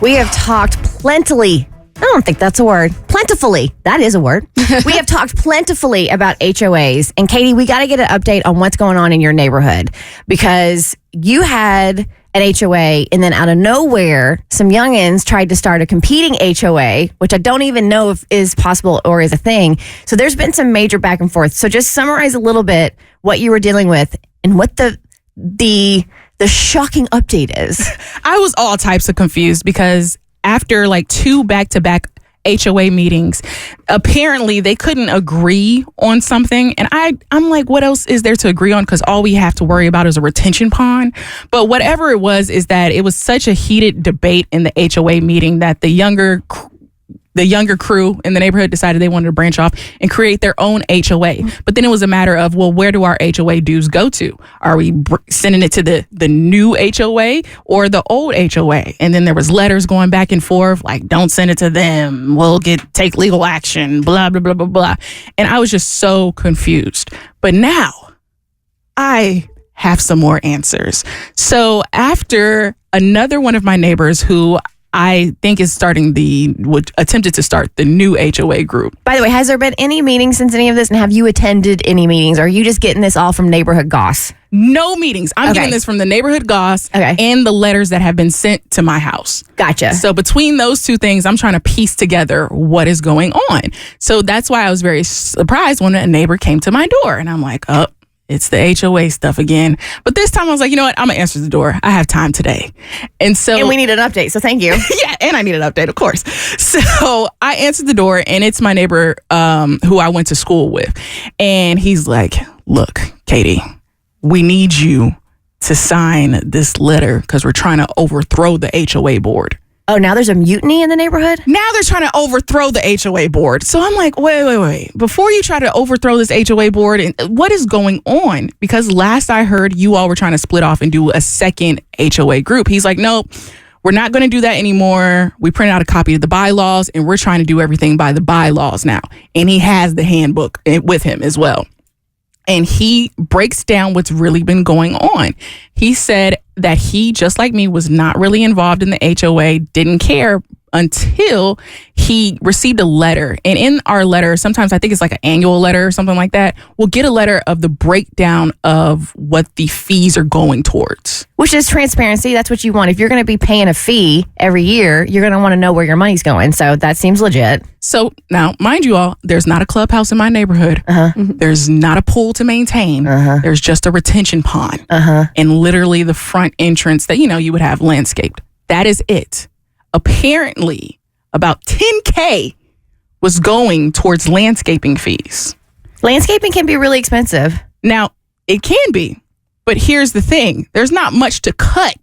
We have talked plentifully. I don't think that's a word. Plentifully. That is a word. We have talked plentifully about HOAs. And Katie, we got to get an update on what's going on in your neighborhood because you had an HOA and then out of nowhere, some youngins tried to start a competing HOA, which I don't even know if is possible or is a thing. So there's been some major back and forth. So just summarize a little bit what you were dealing with and what the shocking update is. I was all types of confused because after like 2 back-to-back HOA meetings, apparently they couldn't agree on something. And I'm like, what else is there to agree on? Because all we have to worry about is a retention pond. But whatever it was, is that it was such a heated debate in the HOA meeting that the younger crew in the neighborhood decided they wanted to branch off and create their own HOA. But then it was a matter of, well, where do our HOA dues go to? Are we sending it to the new HOA or the old HOA? And then there was letters going back and forth, like, don't send it to them. We'll take legal action, blah, blah, blah, blah, blah. And I was just so confused. But now I have some more answers. So after another one of my neighbors who I think is attempted to start the new HOA group. By the way, has there been any meetings since any of this? And have you attended any meetings? Or are you just getting this all from neighborhood goss? No meetings. I'm getting this from the neighborhood goss and the letters that have been sent to my house. Gotcha. So between those two things, I'm trying to piece together what is going on. So that's why I was very surprised when a neighbor came to my door. And I'm like, oh, it's the HOA stuff again. But this time I was like, you know what? I'm going to answer the door. I have time today. And we need an update. So thank you. Yeah. And I need an update, of course. So I answered the door and it's my neighbor who I went to school with. And he's like, look, Katie, we need you to sign this letter because we're trying to overthrow the HOA board. Oh, now there's a mutiny in the neighborhood? Now they're trying to overthrow the HOA board. So I'm like, wait. Before you try to overthrow this HOA board, what is going on? Because last I heard, you all were trying to split off and do a second HOA group. He's like, nope, we're not going to do that anymore. We printed out a copy of the bylaws and we're trying to do everything by the bylaws now. And he has the handbook with him as well. And he breaks down what's really been going on. He said that he, just like me, was not really involved in the HOA, didn't care until he received a letter. And in our letter, sometimes I think it's like an annual letter or something like that, we'll get a letter of the breakdown of what the fees are going towards. Which is transparency. That's what you want. If you're going to be paying a fee every year, you're going to want to know where your money's going. So that seems legit. So now, mind you all, there's not a clubhouse in my neighborhood. There's not a pool to maintain. There's just a retention pond. And literally the front entrance that, you would have landscaped. That is it. Apparently, about $10,000 was going towards landscaping fees. Landscaping can be really expensive. Now, it can be. But here's the thing. There's not much to cut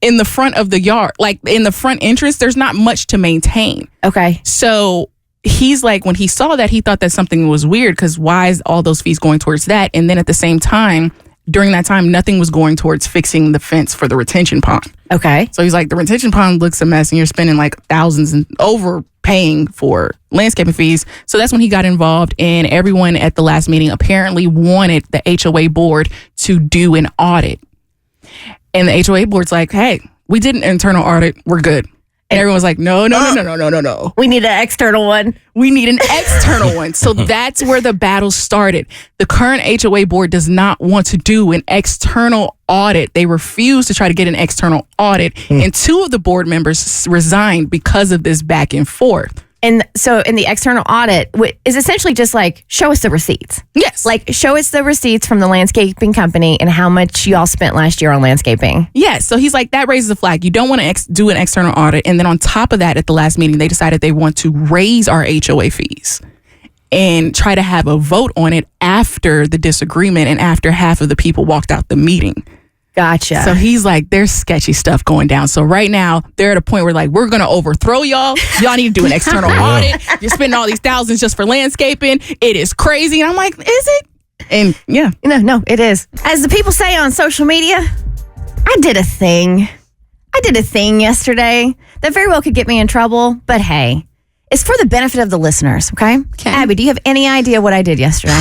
in the front of the yard. Like in the front entrance, there's not much to maintain. Okay. So he's like, when he saw that, he thought that something was weird because why is all those fees going towards that? And then at the same time, during that time, nothing was going towards fixing the fence for the retention pond. Okay. So he's like, the retention pond looks a mess and you're spending like thousands and overpaying for landscaping fees. So that's when he got involved, and everyone at the last meeting apparently wanted the HOA board to do an audit. And the HOA board's like, hey, we did an internal audit. We're good. And everyone's like, no. We need an external one. We need an external one. So that's where the battle started. The current HOA board does not want to do an external audit. They refuse to try to get an external audit. And 2 of the board members resigned because of this back and forth. And so in the external audit is essentially just like, show us the receipts. Yes. Like, show us the receipts from the landscaping company and how much y'all spent last year on landscaping. Yes. So he's like, that raises a flag. You don't want to do an external audit. And then on top of that, at the last meeting, they decided they want to raise our HOA fees and try to have a vote on it after the disagreement and after half of the people walked out the meeting. Gotcha. So he's like, there's sketchy stuff going down. So right now, they're at a point where like, we're going to overthrow y'all. Y'all need to do an external audit. You're spending all these thousands just for landscaping. It is crazy. And I'm like, is it? And yeah. No, it is. As the people say on social media, I did a thing yesterday that very well could get me in trouble. But hey, it's for the benefit of the listeners, okay? Abby, do you have any idea what I did yesterday?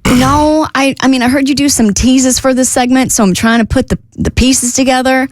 No, I mean, I heard you do some teases for this segment, so I'm trying to put the pieces together.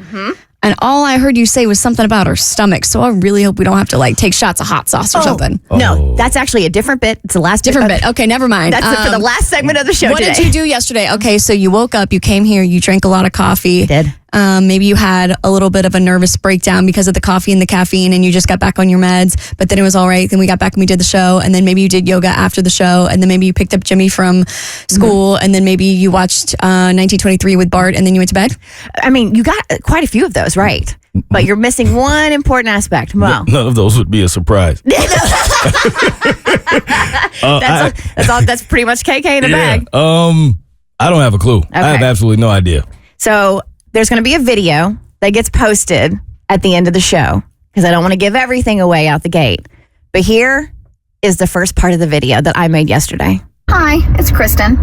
And all I heard you say was something about her stomach. So I really hope we don't have to like take shots of hot sauce or something. No, that's actually a different bit. It's the last Different bit. Okay, never mind. That's for the last segment of the show What today. did you do yesterday? Okay, so you woke up, you came here, you drank a lot of coffee. Did. Maybe you had a little bit of a nervous breakdown because of the coffee and the caffeine, and you just got back on your meds, but then it was all right. Then we got back and we did the show, and then maybe you did yoga after the show, and then maybe you picked up Jimmy from school, and then maybe you watched 1923 with Bart, and then you went to bed. I mean, you got quite a few of those, right? But you're missing one important aspect. Mo. None of those would be a surprise. That's pretty much KK in a bag. I don't have a clue. I have absolutely no idea. So there's going to be a video that gets posted at the end of the show because I don't want to give everything away out the gate. But here is the first part of the video that I made yesterday. Hi, it's Kristin.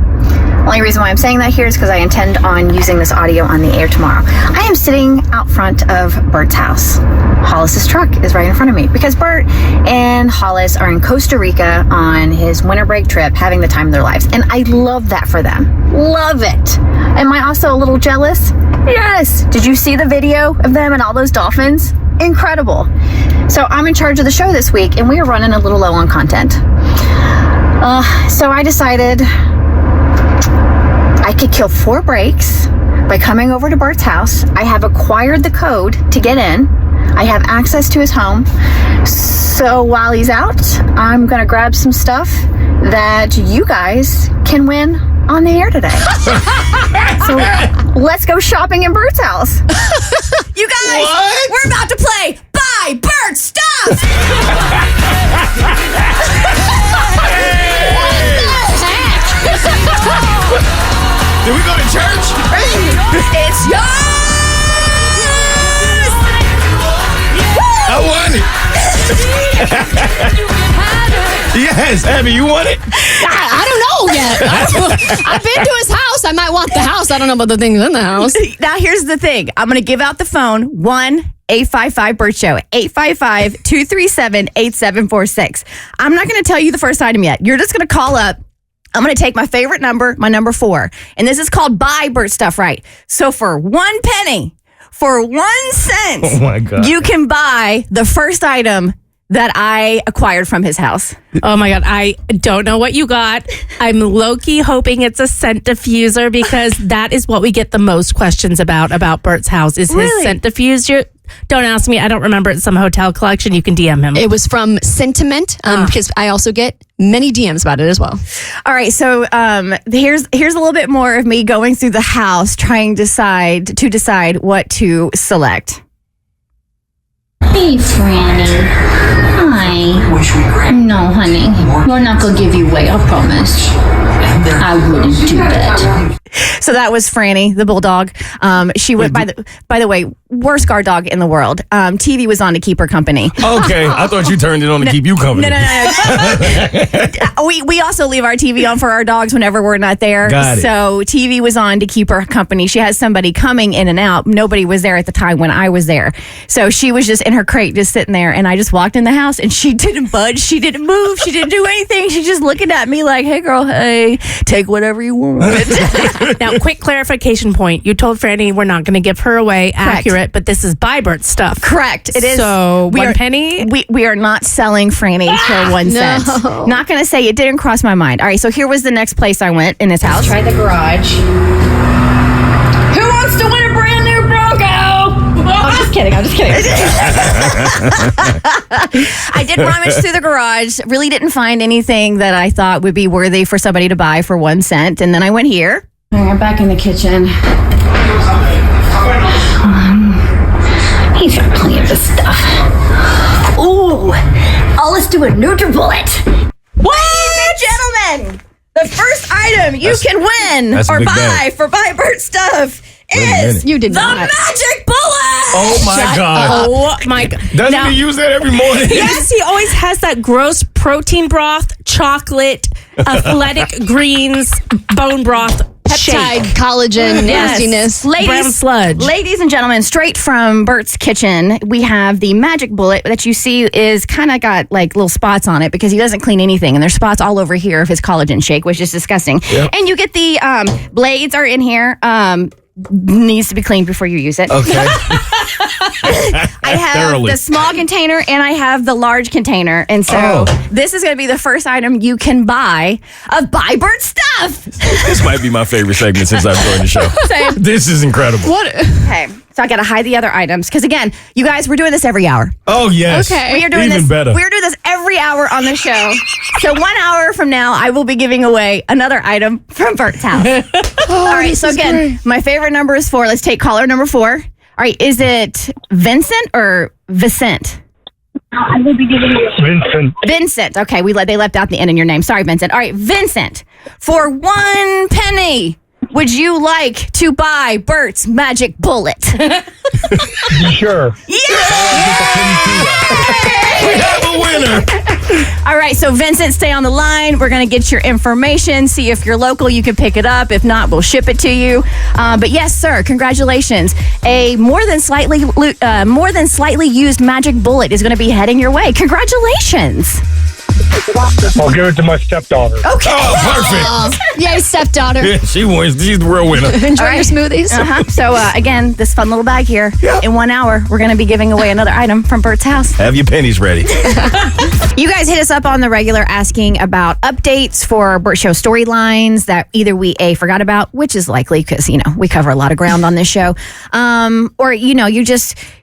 Only reason why I'm saying that here is because I intend on using this audio on the air tomorrow. I am sitting out front of Bert's house. Hollis's truck is right in front of me because Bert and Hollis are in Costa Rica on his winter break trip, having the time of their lives. And I love that for them. Love it. Am I also a little jealous? Yes. Did you see the video of them and all those dolphins? Incredible. So I'm in charge of the show this week, and we are running a little low on content. So I decided I could kill 4 breaks by coming over to Bert's house. I have acquired the code to get in. I have access to his home. So while he's out, I'm going to grab some stuff that you guys can win on the air today. So let's go shopping in Bert's house. You guys, we're about to play Buy Bert Stuff! Did we go to church? It's yours! I won it. Yes, Abby, you want it? I don't know yet. I've been to his house. I might want the house. I don't know about the things in the house. Now, here's the thing. I'm going to give out the phone, 1-855-BERT Show, 855-237-8746. I'm not going to tell you the first item yet. You're just going to call up. I'm going to take my favorite number, my number 4. And this is called Buy Bert Stuff, right? So for 1 penny, for 1 cent, Oh my God. you can buy the first item that I acquired from his house. Oh my God, I don't know what you got. I'm low-key hoping it's a scent diffuser because that is what we get the most questions about Bert's house is his scent diffuser. Don't ask me. I don't remember. It's some hotel collection. You can DM him. It was from Sentiment because I also get many DMs about it as well. All right, so here's a little bit more of me going through the house trying to decide what to select. Hey, Franny. Hi. No, honey. We're not going to give you away, I promise. I wouldn't do that. So that was Franny, the bulldog. She went by the way, worst guard dog in the world. TV was on to keep her company. Okay, I thought you turned it on to keep you company. No. we also leave our TV on for our dogs whenever we're not there. Got it. So TV was on to keep her company. She has somebody coming in and out. Nobody was there at the time when I was there. So she was just in her crate, just sitting there. And I just walked in the house and she didn't budge. She didn't move. She didn't do anything. She's just looking at me like, hey girl, hey, take whatever you want. Now, quick clarification point. You told Franny we're not going to give her away accurate, but this is Buy Bert stuff. Correct. It is. So, 1 penny? We are not selling Franny for 1 cent. Not going to say it didn't cross my mind. All right, so here was the next place I went in his house. Try the garage. Who wants to win a brand new Bronco? I'm just kidding. I did rummage through the garage. Really didn't find anything that I thought would be worthy for somebody to buy for 1 cent. And then I went here. All right, back in the kitchen. He's got plenty of this stuff. Ooh, let's do a NutriBullet. Ladies and gentlemen, the first item you can win that's a or big buy bag. for Buy Bert Stuff is You did the not. Magic Bullet. Oh my God. Oh my God. Doesn't Now- he use that every morning? Yes, he always has that gross protein broth, chocolate, athletic greens, bone broth Peptide, shake. collagen, nastiness. Brown sludge. Ladies and gentlemen, straight from Bert's kitchen, we have the Magic Bullet that you see is kind of got like little spots on it because he doesn't clean anything. And there's spots all over here of his collagen shake, which is disgusting. Yep. And you get the blades are in here. needs to be cleaned before you use it. Okay. I have Thoroughly. the small container and I have the large container. And so this is going to be the first item you can buy of Buy Bert stuff. This might be my favorite segment since I've joined the show. Same. This is incredible. Okay. So I got to hide the other items. Because again, you guys, we're doing this every hour. Oh, yes. Okay. We are doing Even this. better. We are doing this every hour on the show. So 1 hour from now, I will be giving away another item from Bert's house. All right. So again, my favorite number is 4. Let's take caller number 4. All right. Is it Vincent or Vicent? I will be giving you Vincent. Vincent. Okay. They left out the N in your name. Sorry, Vincent. All right. Vincent, for 1 penny, would you like to buy Bert's magic bullet? Sure. We have a winner. All right, so Vincent, stay on the line. We're going to get your information, see if you're local, you can pick it up. If not, we'll ship it to you. But yes, sir, congratulations. A more than slightly used magic bullet is going to be heading your way. Congratulations. I'll give it to my stepdaughter. Okay. Oh, perfect. Yay, stepdaughter. Yeah, she wins. She's the real winner. Enjoy All right. your smoothies. Uh-huh. So again, this fun little bag here. In 1 hour, we're going to be giving away another item from Bert's house. Have your pennies ready. You guys hit us up on the regular asking about updates for Bert Show storylines that either we forgot about, which is likely because, we cover a lot of ground on this show. Or,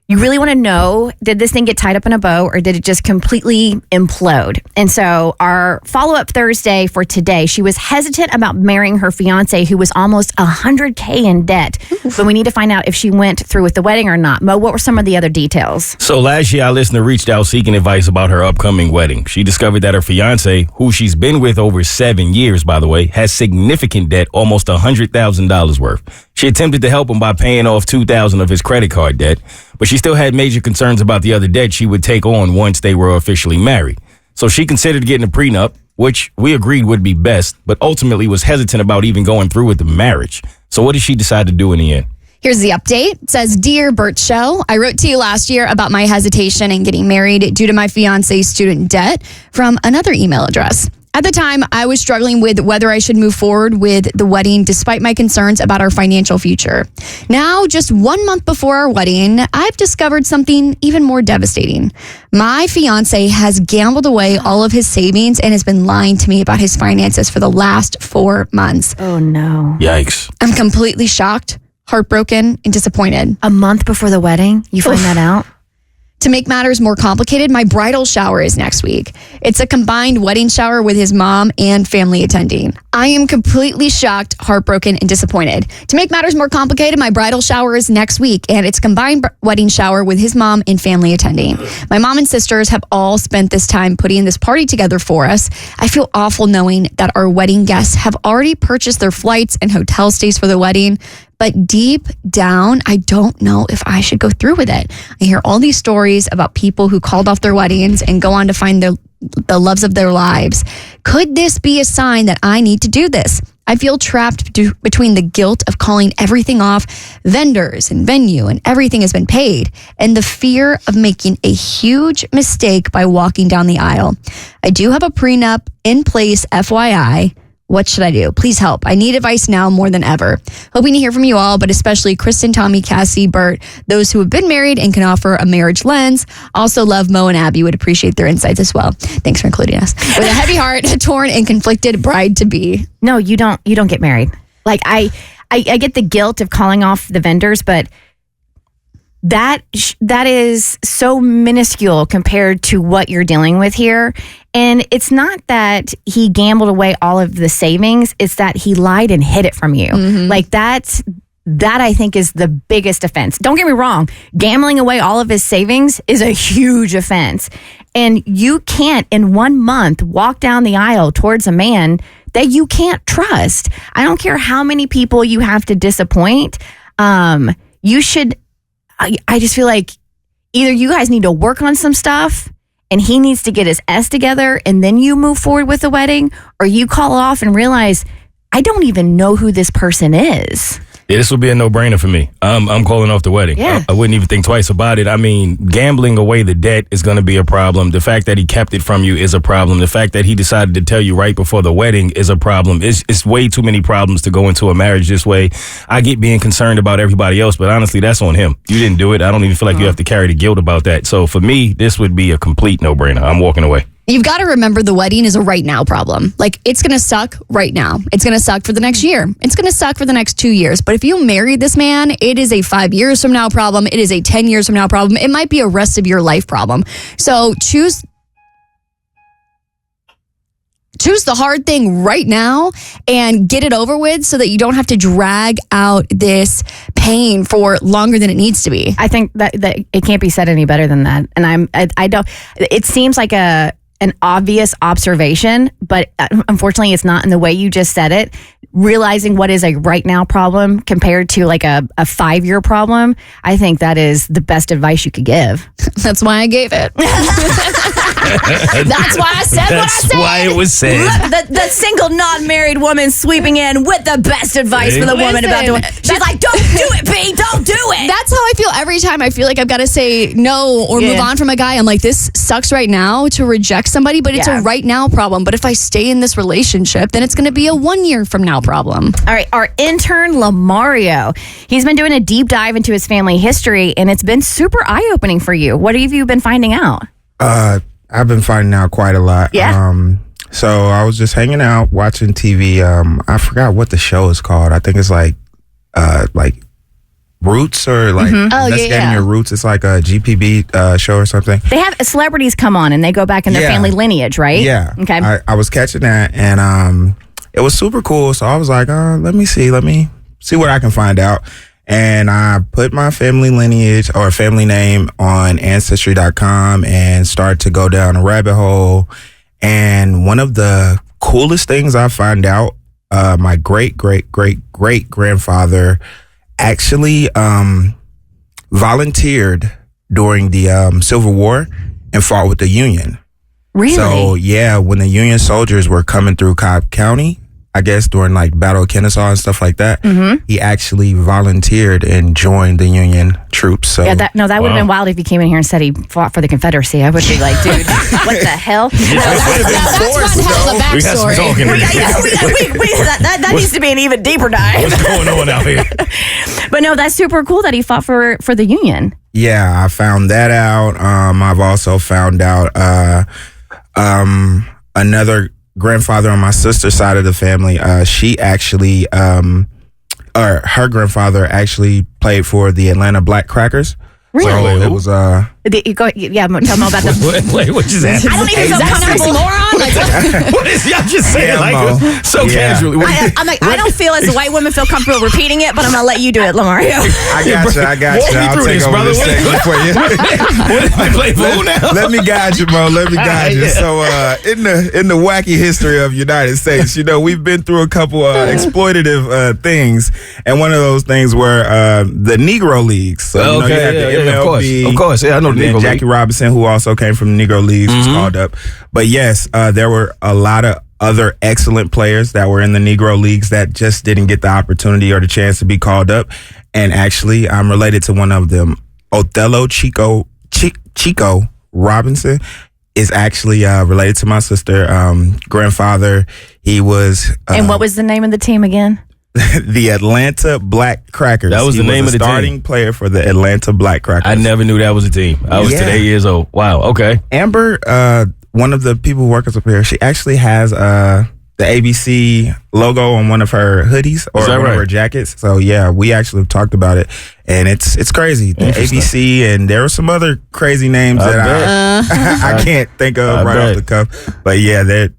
you really want to know, did this thing get tied up in a bow or did it just completely implode? And so our follow-up Thursday for today, she was hesitant about marrying her fiance who was almost $100K in debt. But we need to find out if she went through with the wedding or not. Mo, what were some of the other details? So last year, our listener reached out seeking advice about her upcoming wedding. She discovered that her fiance, who she's been with over 7 years, by the way, has significant debt, almost $100,000 worth. She attempted to help him by paying off $2,000 of his credit card debt, but she still had major concerns about the other debt she would take on once they were officially married. So she considered getting a prenup, which we agreed would be best, but ultimately was hesitant about even going through with the marriage. So what did she decide to do in the end? Here's the update. It says, Dear Bert Show, I wrote to you last year about my hesitation in getting married due to my fiance's student debt from another email address. At the time, I was struggling with whether I should move forward with the wedding despite my concerns about our financial future. Now, just 1 month before our wedding, I've discovered something even more devastating. My fiance has gambled away all of his savings and has been lying to me about his finances for the last 4 months. Oh, no. Yikes. I'm completely shocked, heartbroken, and disappointed. A month before the wedding, you find that out? To make matters more complicated, my bridal shower is next week. It's a combined wedding shower with his mom and family attending. I am completely shocked, heartbroken, and disappointed. To make matters more complicated, my bridal shower is next week, and it's a combined wedding shower with his mom and family attending. My mom and sisters have all spent this time putting this party together for us. I feel awful knowing that our wedding guests have already purchased their flights and hotel stays for the wedding. But deep down, I don't know if I should go through with it. I hear all these stories about people who called off their weddings and go on to find the loves of their lives. Could this be a sign that I need to do this? I feel trapped between the guilt of calling everything off, vendors and venue, and everything has been paid, and the fear of making a huge mistake by walking down the aisle. I do have a prenup in place, FYI. What should I do? Please help. I need advice now more than ever. Hoping to hear from you all, but especially Kristin, Tommy, Cassie, Bert, those who have been married and can offer a marriage lens. Also love Mo and Abby, would appreciate their insights as well. Thanks for including us. With a heavy heart, a torn and conflicted bride-to-be. No, you don't get married. Like I get the guilt of calling off the vendors, but that is so minuscule compared to what you're dealing with here. And it's not that he gambled away all of the savings. It's that he lied and hid it from you. Mm-hmm. Like that I think is the biggest offense. Don't get me wrong. Gambling away all of his savings is a huge offense. And you can't in 1 month walk down the aisle towards a man that you can't trust. I don't care how many people you have to disappoint. You should, I just feel like either you guys need to work on some stuff and he needs to get his S together and then you move forward with the wedding, or you call off and realize, I don't even know who this person is. Yeah, this would be a no-brainer for me. I'm calling off the wedding. Yeah. I wouldn't even think twice about it. I mean, gambling away the debt is going to be a problem. The fact that he kept it from you is a problem. The fact that he decided to tell you right before the wedding is a problem. It's way too many problems to go into a marriage this way. I get being concerned about everybody else, but honestly, that's on him. You didn't do it. I don't even feel like you have to carry the guilt about that. So for me, this would be a complete no-brainer. I'm walking away. You've got to remember the wedding is a right now problem. Like, it's going to suck right now. It's going to suck for the next year. It's going to suck for the next 2 years. But if you marry this man, it is a 5 years from now problem. It is a 10 years from now problem. It might be a rest of your life problem. So choose the hard thing right now and get it over with so that you don't have to drag out this pain for longer than it needs to be. I think that it can't be said any better than that. And I don't, it seems like an obvious observation, but unfortunately it's not in the way you just said it. Realizing what is a right now problem compared to like a 5-year problem, I think that is the best advice you could give. That's why I gave it. That's why I said what I said. That's why it was said. Look, the single non-married woman sweeping in with the best advice for the woman about doing. She's like, don't do it, B, don't do it. That's how I feel every time I feel like I've got to say no or move on from a guy. I'm like, this sucks right now to reject somebody, but it's a right now problem. But if I stay in this relationship, then it's going to be a 1 year from now problem. All right, our intern Lamario, he's been doing a deep dive into his family history, and it's been super eye-opening for you. What have you been finding out? I've been finding out quite a lot. Yeah. So I was just hanging out watching TV. I forgot what the show is called. I think it's like Roots or like investigating your roots. It's like a GPB show or something. They have celebrities come on and they go back in their family lineage, right? Yeah. Okay. I was catching that, and it was super cool. So I was like, let me see what I can find out. And I put my family lineage or family name on Ancestry.com and started to go down a rabbit hole. And one of the coolest things I found out, my great grandfather actually volunteered during the Civil War and fought with the Union. Really? So yeah, when the Union soldiers were coming through Cobb County, I guess during like Battle of Kennesaw and stuff like that, he actually volunteered and joined the Union troops. So that would have been wild if he came in here and said he fought for the Confederacy. I would be like, dude, what the hell? That's one hell of a backstory. That needs to be an even deeper dive. What's going on out here? But no, that's super cool that he fought for the Union. Yeah, I found that out. I've also found out another grandfather on my sister's side of the family. She actually, or her grandfather actually played for the Atlanta Black Crackers. Really? So it was tell me about the. Wait, what just happened? I don't even feel comfortable. What is y'all just saying casually? I'm like, I don't feel as a white woman feel comfortable repeating it, but I'm gonna let you do it, Lamario. I got you. I'll take over this segment for you. Let me guide you, Mo. Let me guide you. So, in the wacky history of United States, we've been through a couple exploitative things, and one of those things were the Negro Leagues. So, you had the MLB, of course, yeah, I know the Negro League. Jackie Robinson, who also came from the Negro Leagues, was called up. But yes, there were a lot of other excellent players that were in the Negro Leagues that just didn't get the opportunity or the chance to be called up. And actually, I'm related to one of them. Othello Chico Robinson is actually related to my sister. Grandfather, he was. And what was the name of the team again? The Atlanta Black Crackers. That was the name of the starting team. Player for the Atlanta Black Crackers. I never knew that was a team. I was today years old. Wow. Okay. Amber, one of the people who work up here, she actually has the ABC logo on one of her hoodies or one of her jackets. So yeah, we actually talked about it, and it's crazy. The ABC, and there were some other crazy names that I can't think of off the cuff. But yeah, the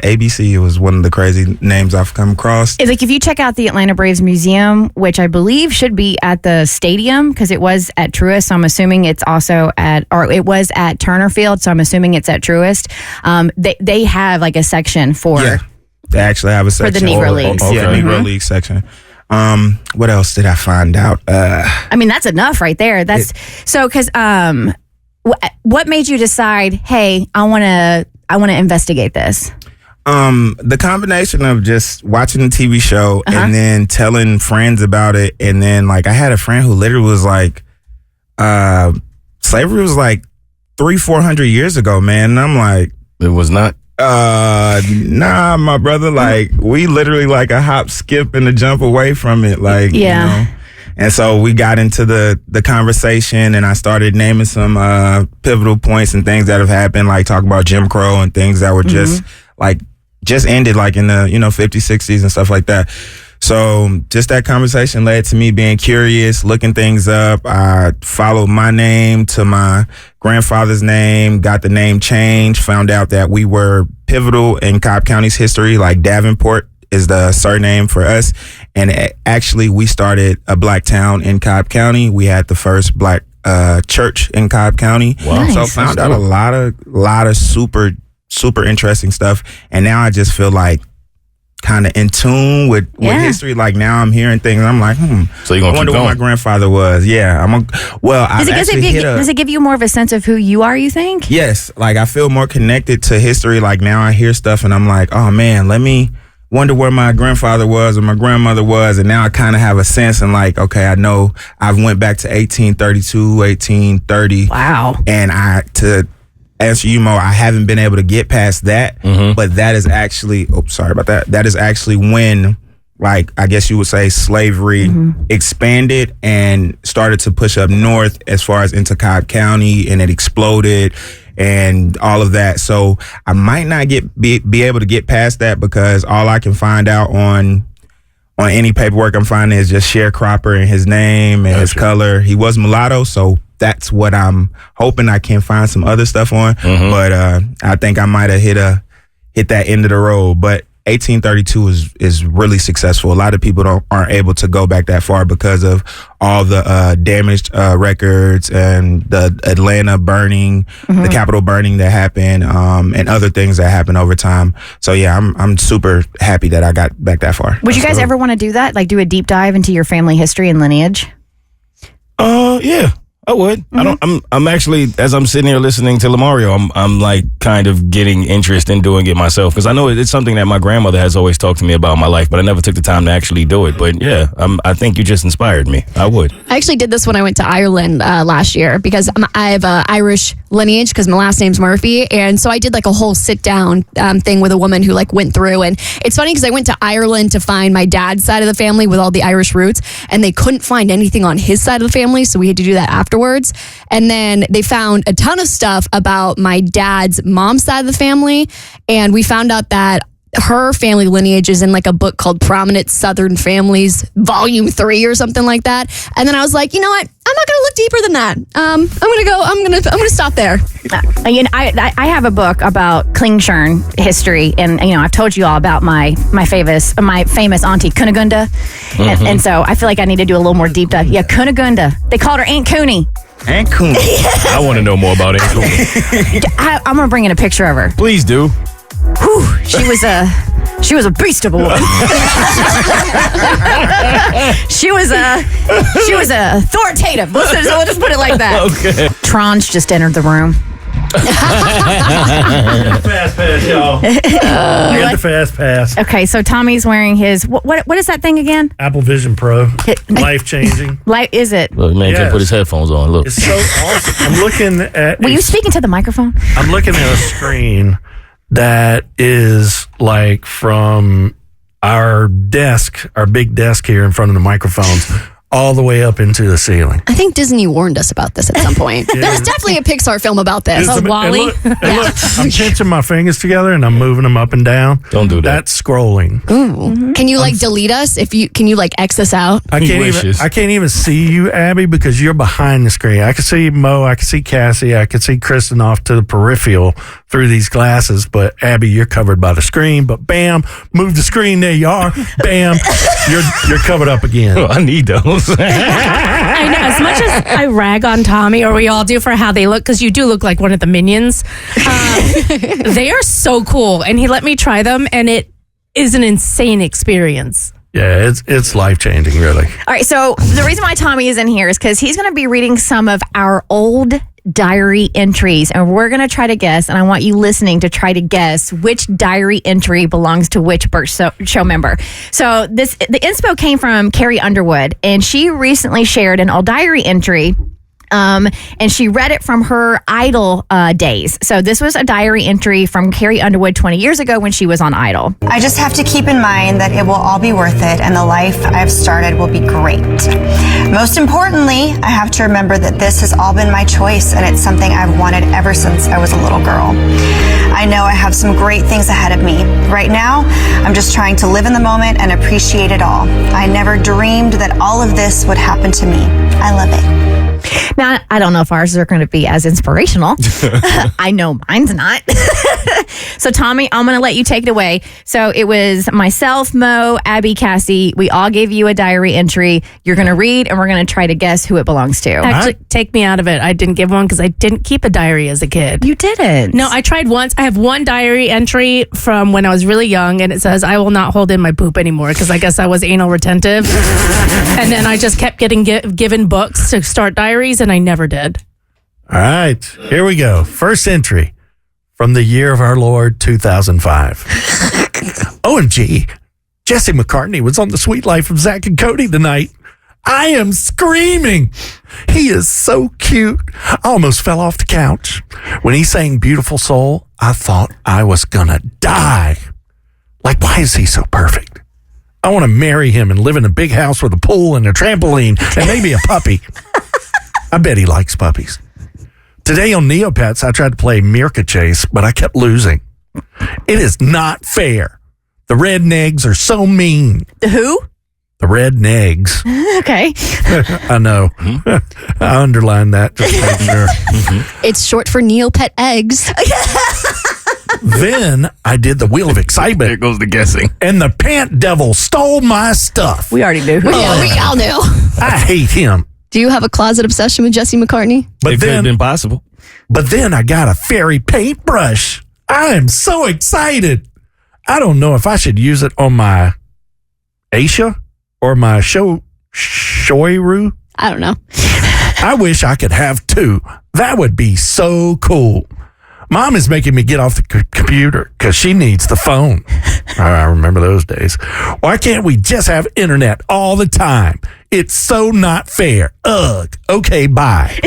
ABC was one of the crazy names I've come across. It's like if you check out the Atlanta Braves Museum, which I believe should be at the stadium because it was at Truist, so I'm assuming it's also it was at Turner Field, so I'm assuming it's at Truist. They have like a section for. Yeah. They actually have a section for the Negro Leagues. Yeah, Negro League section. What else did I find out? I mean, that's enough right there. That's so because what made you decide? Hey, I want to investigate this. The combination of just watching the TV show and then telling friends about it, and then like I had a friend who literally was like, slavery was like 300-400 years ago, man. And I'm like, it was not. Nah, my brother. Like we literally like a hop, skip, and a jump away from it. Like, you know? And so we got into the conversation, and I started naming some pivotal points and things that have happened, like talk about Jim Crow and things that were just ended like in the 50s, 60s and stuff like that. So just that conversation led to me being curious, looking things up. I followed my name to my grandfather's name, got the name changed, found out that we were pivotal in Cobb County's history, like Davenport is the surname for us. And actually we started a black town in Cobb County. We had the first black church in Cobb County. Wow. Nice. So found out a lot of super interesting stuff. And now I just feel like kind of in tune with history. Like now I'm hearing things and I'm like, So you're gonna I wonder keep what going. my grandfather was. Yeah. Does it give you more of a sense of who you are, you think? Yes. Like I feel more connected to history. Like now I hear stuff and I'm like, oh man, let me wonder where my grandfather was or my grandmother was. And now I kind of have a sense and like, okay, I know I've went back to 1832, 1830. Wow. And to answer you, Mo, I haven't been able to get past that, but that is actually, sorry about that. That is actually when, like, I guess you would say slavery expanded and started to push up north as far as into Cobb County, and it exploded and all of that. So I might not be able to get past that because all I can find out on any paperwork I'm finding is just sharecropper and his name and his color. He was mulatto, so that's what I'm hoping I can find some other stuff on. But I think I might have hit that end of the road. But 1832 is really successful. A lot of people aren't able to go back that far because of all the damaged records and the Atlanta burning, the Capitol burning that happened, and other things that happened over time. So yeah, I'm super happy that I got back that far. Would you guys ever want to do that? Like do a deep dive into your family history and lineage? Yeah. I would. I'm actually, as I'm sitting here listening to Lamario, I'm like kind of getting interest in doing it myself because I know it's something that my grandmother has always talked to me about in my life, but I never took the time to actually do it. But yeah, I think you just inspired me. I would. I actually did this when I went to Ireland last year because I have an Irish lineage because my last name's Murphy. And so I did like a whole sit down thing with a woman who like went through. And it's funny because I went to Ireland to find my dad's side of the family with all the Irish roots, and they couldn't find anything on his side of the family. So we had to do that afterwards. And then they found a ton of stuff about my dad's mom's side of the family. And we found out that her family lineage is in like a book called Prominent Southern Families, Volume 3 or something like that. And then I was like, you know what? I'm not going to look deeper than that. I'm going to stop there. I have a book about Klingshirn history, and I've told you all about my famous auntie Kunigunda, and so I feel like I need to do a little more deep dive. Yeah, Kunigunda. They called her Aunt Cooney. Aunt Cooney. I want to know more about Aunt Cooney. I'm gonna bring in a picture of her. Please do. Whew, she was a beast of a woman. she was authoritative. We'll just put it like that. Okay. Tron's just entered the room. Fast pass, y'all. I got the fast pass. Okay, so Tommy's wearing his what is that thing again? Apple Vision Pro. Life changing. Is it? Look, man, can't put his headphones on. Look. It's so awesome. I'm looking at. Were you speaking to the microphone? I'm looking at a screen that is like from our desk, our big desk here in front of the microphones, all the way up into the ceiling. I think Disney warned us about this at some point. There was definitely a Pixar film about this. It's Wall-E? Look, I'm pinching my fingers together and I'm moving them up and down. Don't do that. That's scrolling. Ooh. Can you like delete us? Can you like X us out? I can't even see you, Abby, because you're behind the screen. I can see Mo, I can see Cassie, I can see Kristin off to the peripheral through these glasses, but Abby, you're covered by the screen. But bam, move the screen, there you are. Bam, you're covered up again. Oh, I need those. I know. As much as I rag on Tommy, or we all do for how they look, because you do look like one of the Minions, they are so cool. And he let me try them, and it is an insane experience. Yeah, it's life-changing, really. All right, so the reason why Tommy is in here is because he's going to be reading some of our old diary entries, and we're going to try to guess, and I want you listening to try to guess which diary entry belongs to which Bert Show member. So the inspo came from Carrie Underwood, and she recently shared an old diary entry. And she read it from her Idol days. So this was a diary entry from Carrie Underwood 20 years ago when she was on Idol. I just have to keep in mind that it will all be worth it and the life I've started will be great. Most importantly, I have to remember that this has all been my choice and it's something I've wanted ever since I was a little girl. I know I have some great things ahead of me. Right now, I'm just trying to live in the moment and appreciate it all. I never dreamed that all of this would happen to me. I love it. Now, I don't know if ours are going to be as inspirational. I know mine's not. So, Tommy, I'm going to let you take it away. So, it was myself, Mo, Abby, Cassie. We all gave you a diary entry. You're going to read, and we're going to try to guess who it belongs to. Actually, take me out of it. I didn't give one because I didn't keep a diary as a kid. You didn't? No, I tried once. I have one diary entry from when I was really young, and it says, I will not hold in my poop anymore because I guess I was anal retentive. And then I just kept getting given books to start diaries, and I never did. All right, here we go. First entry from the year of our Lord 2005. OMG, Jesse McCartney was on The Sweet Life of Zach and Cody tonight. I am screaming. He is so cute. I almost fell off the couch. When he sang Beautiful Soul, I thought I was gonna die. Like, why is he so perfect? I want to marry him and live in a big house with a pool and a trampoline and maybe a puppy. I bet he likes puppies. Today on Neopets, I tried to play Mirka Chase, but I kept losing. It is not fair. The red negs are so mean. The who? The red negs. Okay. I know. I underlined that just to make sure. It's short for Neopet eggs. Then I did the Wheel of Excitement. There goes the guessing. And the Pant Devil stole my stuff. We already knew. Yeah, we all knew. I hate him. Do you have a closet obsession with Jesse McCartney? It could have been possible. But then I got a fairy paintbrush. I am so excited. I don't know if I should use it on my Aisha or my Shoiru. I don't know. I wish I could have two. That would be so cool. Mom is making me get off the computer because she needs the phone. I remember those days. Why can't we just have internet all the time? It's so not fair. Ugh. Okay, bye.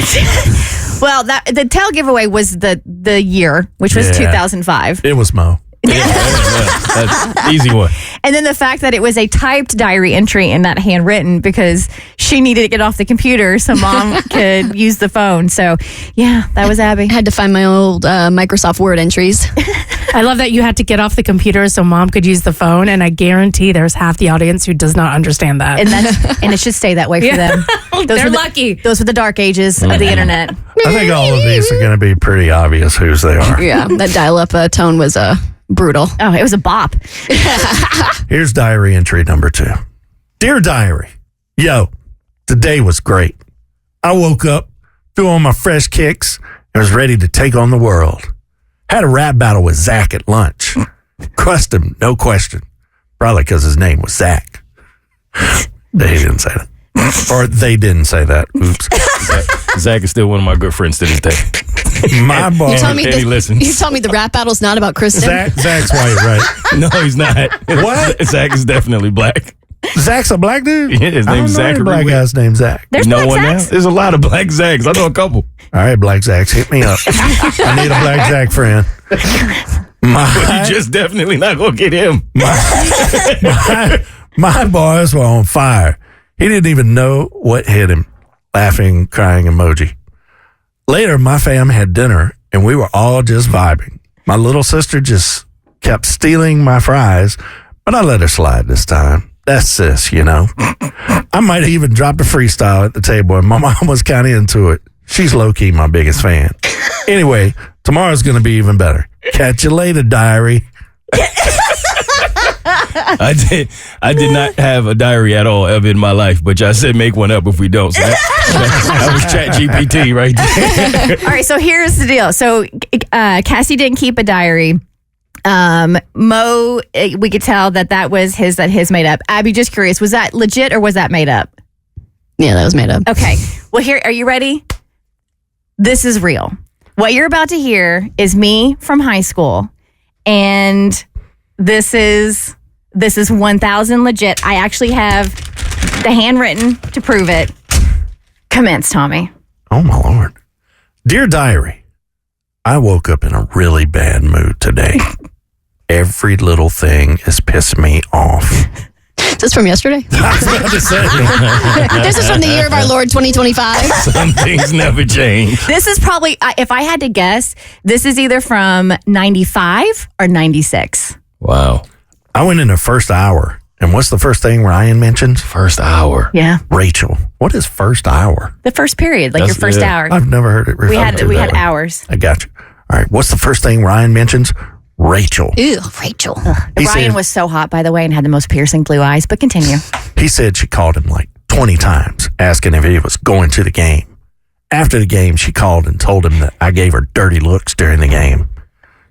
Well, the tail giveaway was the year, which was 2005. It was Mo. That's easy one. And then the fact that it was a typed diary entry and not handwritten because she needed to get off the computer so Mom could use the phone. So, yeah, that was Abby. I had to find my old Microsoft Word entries. I love that you had to get off the computer so Mom could use the phone, and I guarantee there's half the audience who does not understand that. And it should stay that way for them. They're lucky. Those were the dark ages of the internet. I think all of these are going to be pretty obvious whose they are. Yeah, that dial-up tone was brutal. Oh, it was a bop. Here's diary entry number 2. Dear Diary, yo, the day was great. I woke up, threw on my fresh kicks, and was ready to take on the world. Had a rap battle with Zach at lunch. Crushed him, no question. Probably because his name was Zach. They didn't say that. Or they didn't say that. Oops. Zach is still one of my good friends to this day. My boy. You told me he listens. You told me the rap battle's not about Kristin. Zach's white, right? No, he's not. What? Zach is definitely black. Zach's a black dude? Yeah, his I don't name's know any Zachary. black guy's named Zach. There's no black one Zacks? else. There's a lot of black Zacks. I know a couple. All right, black Zacks, hit me up. I need a black Zack friend. But you just definitely not going to get him. My boys were on fire. He didn't even know what hit him. Laughing, crying emoji. Later, my fam had dinner, and we were all just vibing. My little sister just kept stealing my fries, but I let her slide this time. That's sis, you know. I might have even dropped a freestyle at the table, and my mom was kind of into it. She's low-key my biggest fan. Anyway, tomorrow's going to be even better. Catch you later, diary. I did not have a diary at all ever in my life, but y'all said make one up if we don't. So that was ChatGPT right there. All right, so here's the deal. So Cassie didn't keep a diary. Mo, we could tell that was his made up. Abby, just curious, was that legit or was that made up? Yeah, that was made up. Okay. Well, here, are you ready? this is real. What you're about to hear is me from high school, and this is 1,000 legit. I actually have the handwritten to prove it. Commence, Tommy. Oh, my Lord. Dear Diary, I woke up in a really bad mood today. Every little thing is pissing me off. Is this from yesterday? I was about to say. This is from the year of our Lord 2025. Some things never change. This is probably, if I had to guess, this is either from 95 or 96. Wow. I went in the first hour, and what's the first thing Ryan mentions? First hour. Yeah. Rachel. What is first hour? The first period, like That's your first it. hour. I've never heard it referred to We that had way. hours. I got you. All right. What's the first thing Ryan mentions? Rachel. Ew, Rachel. He Ryan said- was so hot, by the way, and had the most piercing blue eyes, but continue. He said she called him like 20 times asking if he was going to the game. After the game, she called and told him that I gave her dirty looks during the game.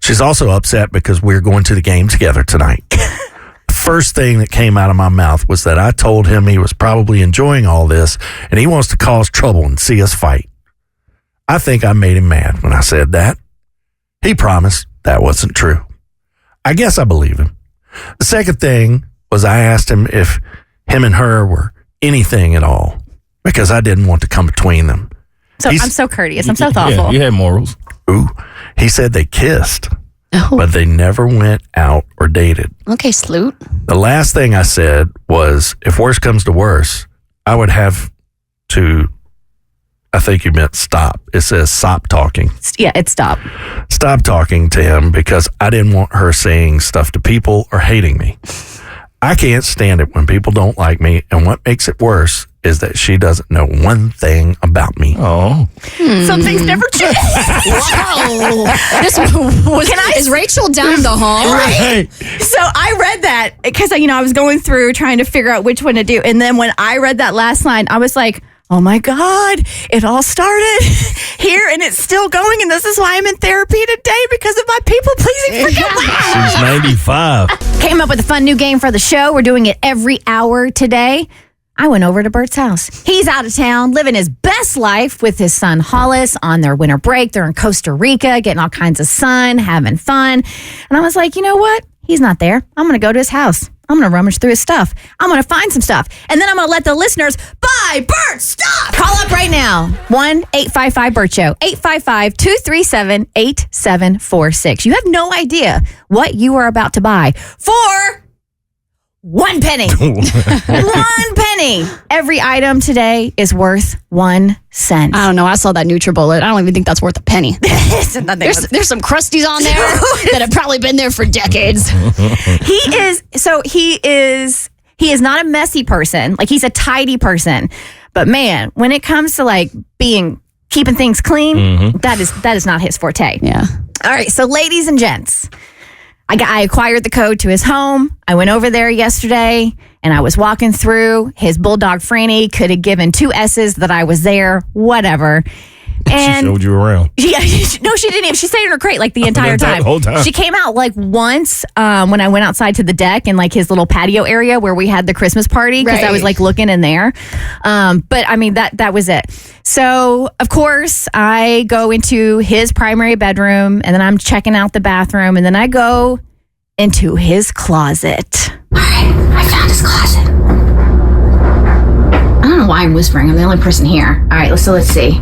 She's also upset because we're going to the game together tonight. The first thing that came out of my mouth was that I told him he was probably enjoying all this and he wants to cause trouble and see us fight. I think I made him mad when I said that. He promised that wasn't true. I guess I believe him. The second thing was I asked him if him and her were anything at all because I didn't want to come between them. So He's- I'm so courteous. I'm so thoughtful. Yeah, you had morals. Ooh, he said they kissed, Oh, but they never went out or dated. okay, Sloot. The last thing I said was, if worse comes to worse, I would have to, I think you meant stop. It says stop talking. Yeah, it stopped. Stop talking to him because I didn't want her saying stuff to people or hating me. I can't stand it when people don't like me, and what makes it worse is that she doesn't know one thing about me. Oh. Some things never change. Wow. Is Rachel down the hall? Right. So I read that because, I was going through trying to figure out which one to do. And then when I read that last line, I was like, oh my God, it all started here and it's still going. And this is why I'm in therapy today, because of my people pleasing freaking wow. She's 95. Came up with a fun new game for the show. We're doing it every hour today. I went over to Bert's house. He's out of town, living his best life with his son Hollis on their winter break. They're in Costa Rica, getting all kinds of sun, having fun. And I was like, you know what? He's not there. I'm going to go to his house. I'm going to rummage through his stuff. I'm going to find some stuff. And then I'm going to let the listeners buy Bert stuff. Call up right now. 1-855-BERT SHOW. 855-237-8746. You have no idea what you are about to buy for 1 penny. 1 penny. Every item today is worth 1 cent. I don't know. I saw that NutriBullet. I don't even think that's worth a penny. There's some crusties on there that have probably been there for decades. He is not a messy person. Like, he's a tidy person. But man, when it comes to like keeping things clean, that is not his forte. Yeah. All right, so ladies and gents, I acquired the code to his home. I went over there yesterday and I was walking through. His bulldog Franny could have given 2 S's that I was there, whatever. And She showed you around. yeah, no, she didn't even. She stayed in her crate like the entire time. whole time. She came out like once when I went outside to the deck and like his little patio area where we had the Christmas party, because I was like looking in there. But I mean, that was it. So of course I go into his primary bedroom and then I'm checking out the bathroom and then I go into his closet. All right, I found his closet. I don't know why I'm whispering. I'm the only person here. All right, let's see.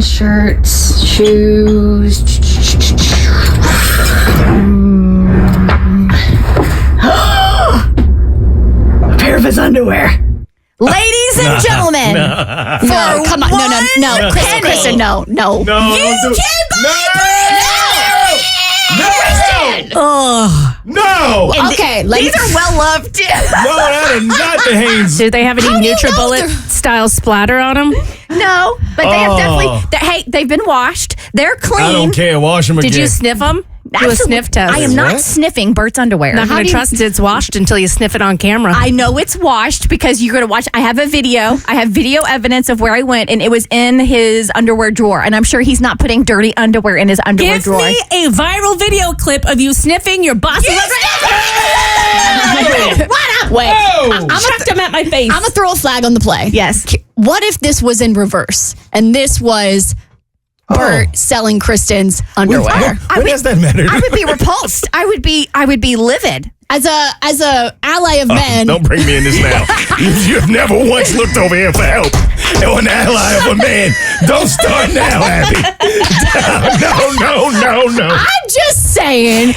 Shirts, shoes. A pair of his underwear. Ladies and gentlemen, No, come on. No. Kristen, no. you can buy No! Okay, these are well loved. No, that is not the Hanes. Do they have any NutriBullet style splatter on them? No, but they have definitely. They've been washed. They're clean. I don't care. Wash them again. Did you sniff them? Do a Absolutely. sniff test. I am not What? sniffing Bert's underwear. Not going to trust it's washed until you sniff it on camera. I know it's washed because you're going to watch. I have a video. I have video evidence of where I went, and it was in his underwear drawer. And I'm sure he's not putting dirty underwear in his underwear Give drawer. me a viral video clip of you sniffing your boss's underwear. What up? Wait. I'm chucked him at my face. I'm going to throw a flag on the play. Yes. What if this was in reverse and this was Bert selling Kristin's underwear? What does that matter? I would be repulsed. I would be livid. As a ally of men. Don't bring me in this now. You have never once looked over here for help. And an ally of a man. Don't start now, Abby. No. I'm just saying.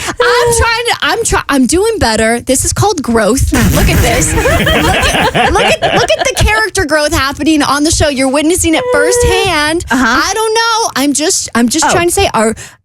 I'm doing better. This is called growth. Look at this. Look at the character growth happening on the show. You're witnessing it firsthand. I don't know. I'm just trying to say,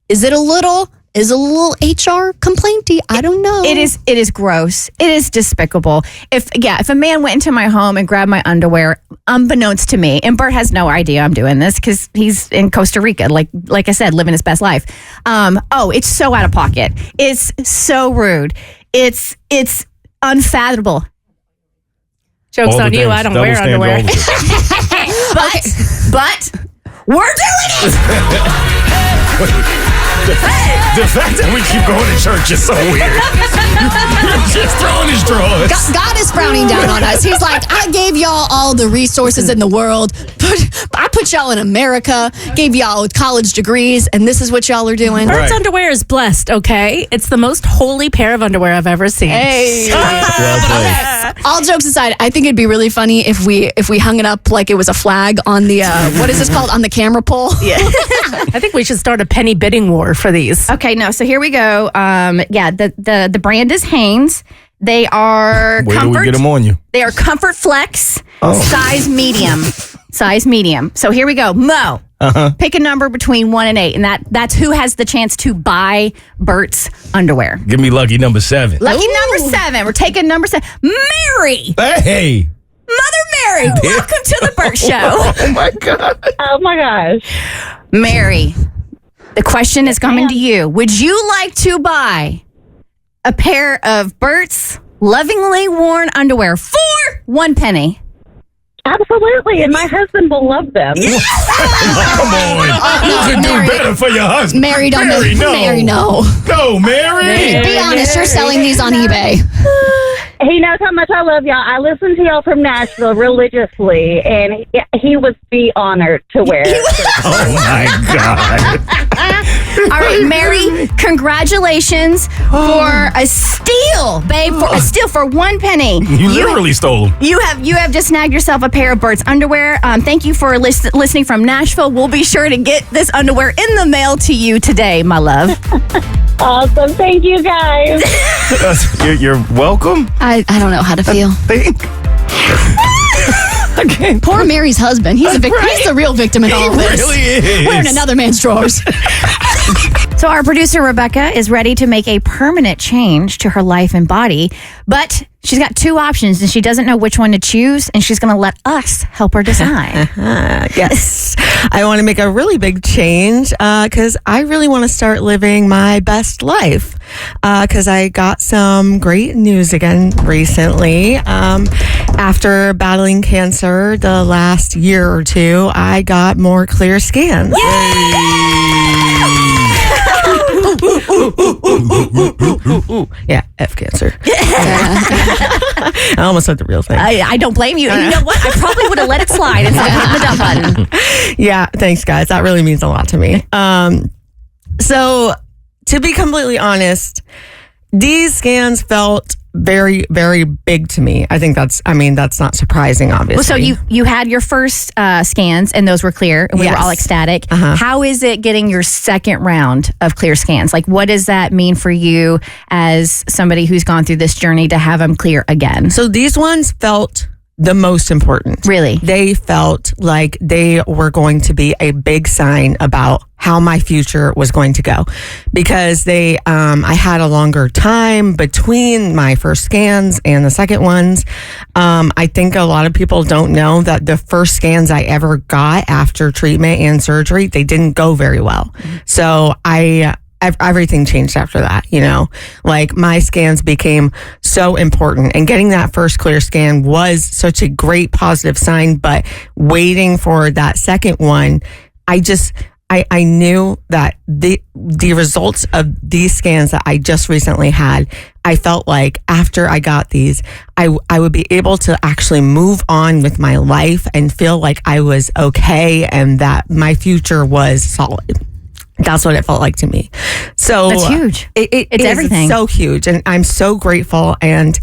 is a little HR complainty? I don't know. It is gross. It is despicable. If a man went into my home and grabbed my underwear, unbeknownst to me, and Bert has no idea I'm doing this because he's in Costa Rica, like I said, living his best life. It's so out of pocket. It's so rude. It's unfathomable. Joke's on you. I don't wear underwear. But we're doing it. The fact that we keep going to church is so weird. You're just throwing his drawers. God is frowning down on us. He's like, I gave y'all all the resources in the world. I put y'all in America, gave y'all college degrees, and this is what y'all are doing. Bert's underwear is blessed, okay? It's the most holy pair of underwear I've ever seen. Hey. Well played. All jokes aside, I think it'd be really funny if we hung it up like it was a flag on the, what is this called, on the camera pole? Yeah. I think we should start a penny bidding war for these. Okay, no. So here we go. The brand is Hanes. They are Where Comfort. do we get them on you? They are Comfort Flex, size medium. Size medium. So here we go. Mo, pick a number between 1 and 8, and that's who has the chance to buy Bert's underwear. Give me lucky number 7. Lucky number 7. We're taking number 7. Mary. Hey. Mother Mary, welcome to the Bert Show. Oh my God. Oh my gosh. Mary, the question is coming to you. Would you like to buy a pair of Bert's lovingly worn underwear for 1 penny? Absolutely, and my husband will love them. Yes! Come on. You can do better for your husband. Mary, don't Mary, no. Mary, no. No, Mary. Be honest, you're selling these on eBay. He knows how much I love y'all. I listen to y'all from Nashville religiously, and he would be honored to wear it. Oh my God. All right, Mary, congratulations for a steal, babe. For a steal for 1 penny. You literally stole them. You have just snagged yourself a pair of Bert's underwear. Thank you for listening from Nashville. We'll be sure to get this underwear in the mail to you today, my love. Awesome. Thank you, guys. You're welcome. I don't know how to feel. Okay. Poor Mary's husband. He's he's the real victim in all of this. He really is. Wearing another man's drawers. So our producer, Rebecca, is ready to make a permanent change to her life and body, but she's got 2 options and she doesn't know which one to choose, and she's going to let us help her decide. Yes. I want to make a really big change because I really want to start living my best life because I got some great news again recently. After battling cancer the last year or 2, I got more clear scans. Yeah, F cancer. I almost said the real thing. I don't blame you. And you know what? I probably would have let it slide instead of hitting the dump button. Yeah, thanks, guys. That really means a lot to me. So, to be completely honest, these scans felt very, very big to me. I think that's not surprising, obviously. Well, so you had your first scans and those were clear and we were all ecstatic. How is it getting your second round of clear scans? Like, what does that mean for you as somebody who's gone through this journey to have them clear again? So these ones felt the most important. Really? They felt like they were going to be a big sign about how my future was going to go, because I had a longer time between my first scans and the second ones. I think a lot of people don't know that the first scans I ever got after treatment and surgery, they didn't go very well. So everything changed after that, like my scans became so important, and getting that first clear scan was such a great positive sign, but waiting for that second one, I knew that the results of these scans that I just recently had, I felt like after I got these, I would be able to actually move on with my life and feel like I was okay and that my future was solid. That's what it felt like to me. So that's huge. It's everything. It's so huge. And I'm so grateful. And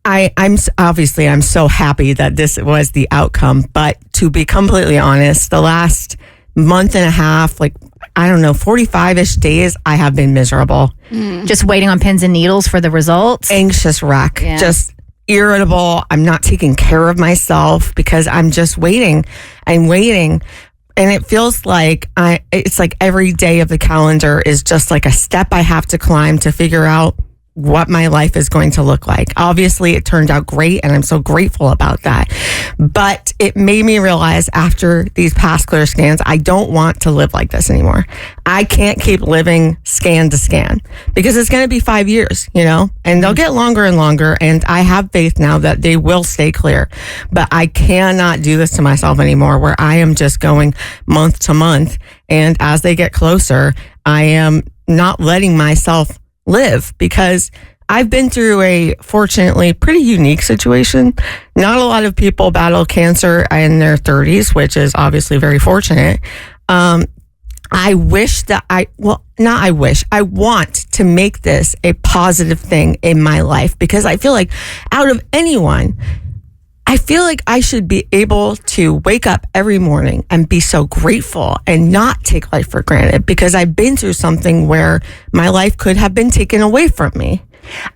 I'm obviously, I'm so happy that this was the outcome. But to be completely honest, the last month and a half, like, I don't know, 45-ish days, I have been miserable. Just waiting on pins and needles for the results. Anxious wreck. Yeah. Just irritable. I'm not taking care of myself because I'm just waiting. I'm waiting. And it feels like it's like every day of the calendar is just like a step I have to climb to figure out what my life is going to look like. Obviously, it turned out great, and I'm so grateful about that. But it made me realize after these past clear scans, I don't want to live like this anymore. I can't keep living scan to scan because it's going to be 5 years, you know, and they'll get longer and longer. And I have faith now that they will stay clear. But I cannot do this to myself anymore where I am just going month to month. And as they get closer, I am not letting myself live because I've been through a fortunately pretty unique situation. Not a lot of people battle cancer in their 30s, which is obviously very fortunate. I wish that I want to make this a positive thing in my life because I feel like out of anyone, I feel like I should be able to wake up every morning and be so grateful and not take life for granted because I've been through something where my life could have been taken away from me.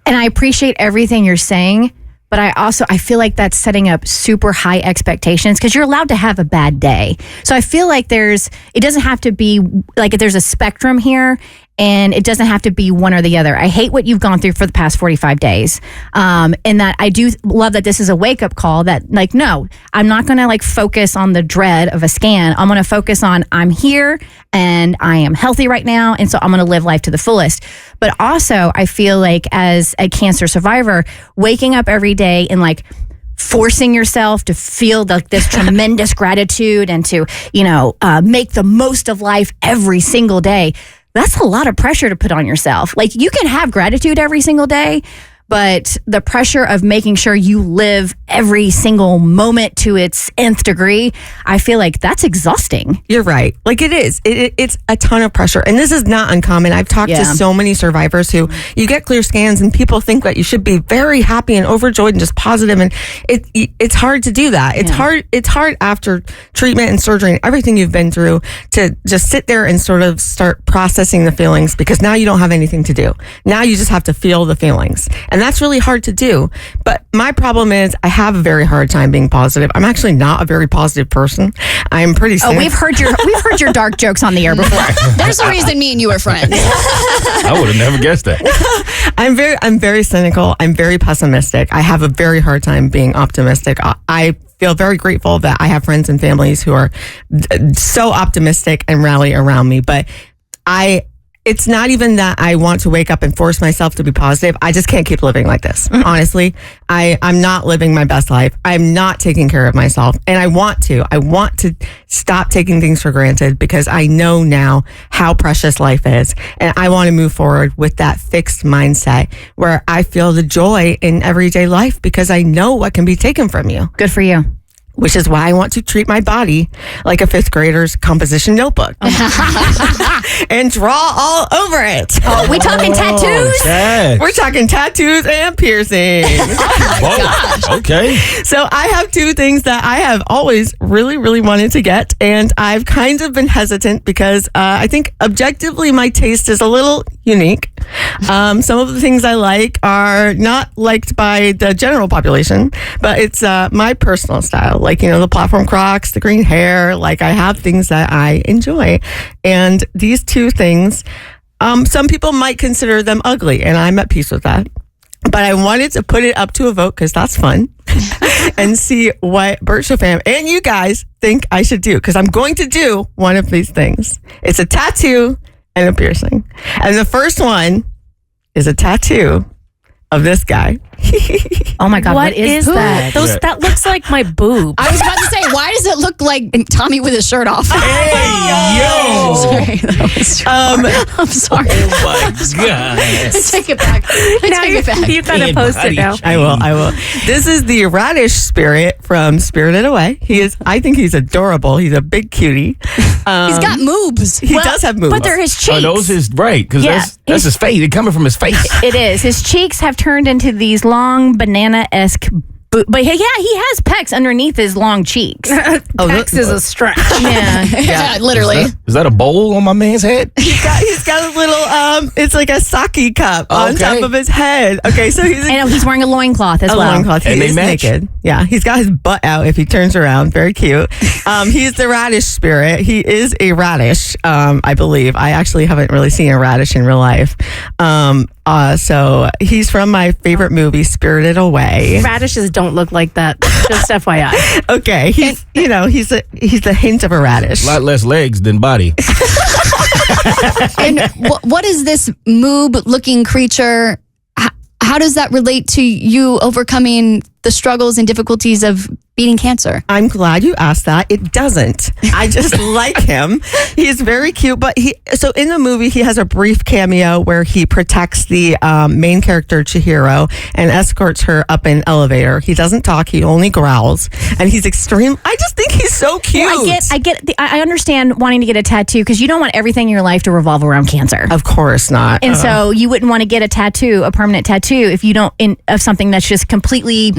And I appreciate everything you're saying, but I feel like that's setting up super high expectations because you're allowed to have a bad day. So I feel like it doesn't have to be like there's a spectrum here. And it doesn't have to be one or the other. I hate what you've gone through for the past 45 days. And that I do love that this is a wake-up call that, like, no, I'm not going to, like, focus on the dread of a scan. I'm going to focus on I'm here and I am healthy right now. And so I'm going to live life to the fullest. But also, I feel like as a cancer survivor, waking up every day and, like, forcing yourself to feel this tremendous gratitude and to, make the most of life every single day. That's a lot of pressure to put on yourself. Like, you can have gratitude every single day, but the pressure of making sure you live every single moment to its nth degree, I feel like that's exhausting. You're right. Like, it is. It's a ton of pressure. And this is not uncommon. I've talked to so many survivors who you get clear scans and people think that you should be very happy and overjoyed and just positive. And it's hard to do that. It's hard after treatment and surgery and everything you've been through to just sit there and sort of start processing the feelings because now you don't have anything to do. Now you just have to feel the feelings. And that's really hard to do. But my problem is I have a very hard time being positive. I'm actually not a very positive person. I'm pretty cynical. We've heard your dark jokes on the air before. There's a reason me and you are friends. I would have never guessed that. I'm very cynical. I'm very pessimistic. I have a very hard time being optimistic. I feel very grateful that I have friends and families who are so optimistic and rally around me. But it's not even that I want to wake up and force myself to be positive. I just can't keep living like this. Honestly, I'm not living my best life. I'm not taking care of myself. And I want to stop taking things for granted because I know now how precious life is. And I want to move forward with that fixed mindset where I feel the joy in everyday life because I know what can be taken from you. Good for you. Which is why I want to treat my body like a fifth grader's composition notebook and draw all over it. Oh, we talking tattoos? Yes. We're talking tattoos and piercings. Oh my gosh. Okay. So I have two things that I have always really, really wanted to get, and I've kind of been hesitant because I think objectively my taste is a little unique. Some of the things I like are not liked by the general population, but it's my personal style. Like, the platform Crocs, the green hair, like I have things that I enjoy. And these two things, some people might consider them ugly, and I'm at peace with that. But I wanted to put it up to a vote because that's fun and see what Bert Show fam and you guys think I should do because I'm going to do one of these things. It's a tattoo and a piercing. And the first one is a tattoo of this guy. Oh my God, what is that? That looks like my boob. I was about to say, why does it look like Tommy with his shirt off? Hey, yo! Sorry, that was I'm sorry. Oh my God. Take it back. Take it back. You gotta post it now. I will. This is the radish spirit from Spirited Away. I think he's adorable. He's a big cutie. He's got moobs. He does have moves. But they're his cheeks. Are those his, right? Because Yeah. that's his face. They're coming from his face. It is. His cheeks have turned into these long banana-esque but yeah, he has pecs underneath his long cheeks. Pecs is a stretch. Yeah. Literally. Is that a bowl on my man's head? He's got a little, it's like a sake cup on top of his head. Okay, so I know he's wearing a loincloth as well. loincloth. He And they is match? naked. Yeah, he's got his butt out if he turns around. Very cute. He's the radish spirit. He is a radish, I believe. I actually haven't really seen a radish in real life. So he's from my favorite movie, Spirited Away. Radishes don't look like that. Just FYI. Okay, he's a hint of a radish. A lot less legs than body. And what is this moob-looking creature? How does that relate to you overcoming the struggles and difficulties of beating cancer? I'm glad you asked that. It doesn't. I just like him. He's very cute, but so in the movie, he has a brief cameo where he protects the main character, Chihiro, and escorts her up an elevator. He doesn't talk. He only growls, and he's extreme. I just think he's so cute. Well, I understand wanting to get a tattoo because you don't want everything in your life to revolve around cancer. Of course not. And so you wouldn't want to get a permanent tattoo, if you don't of something that's just completely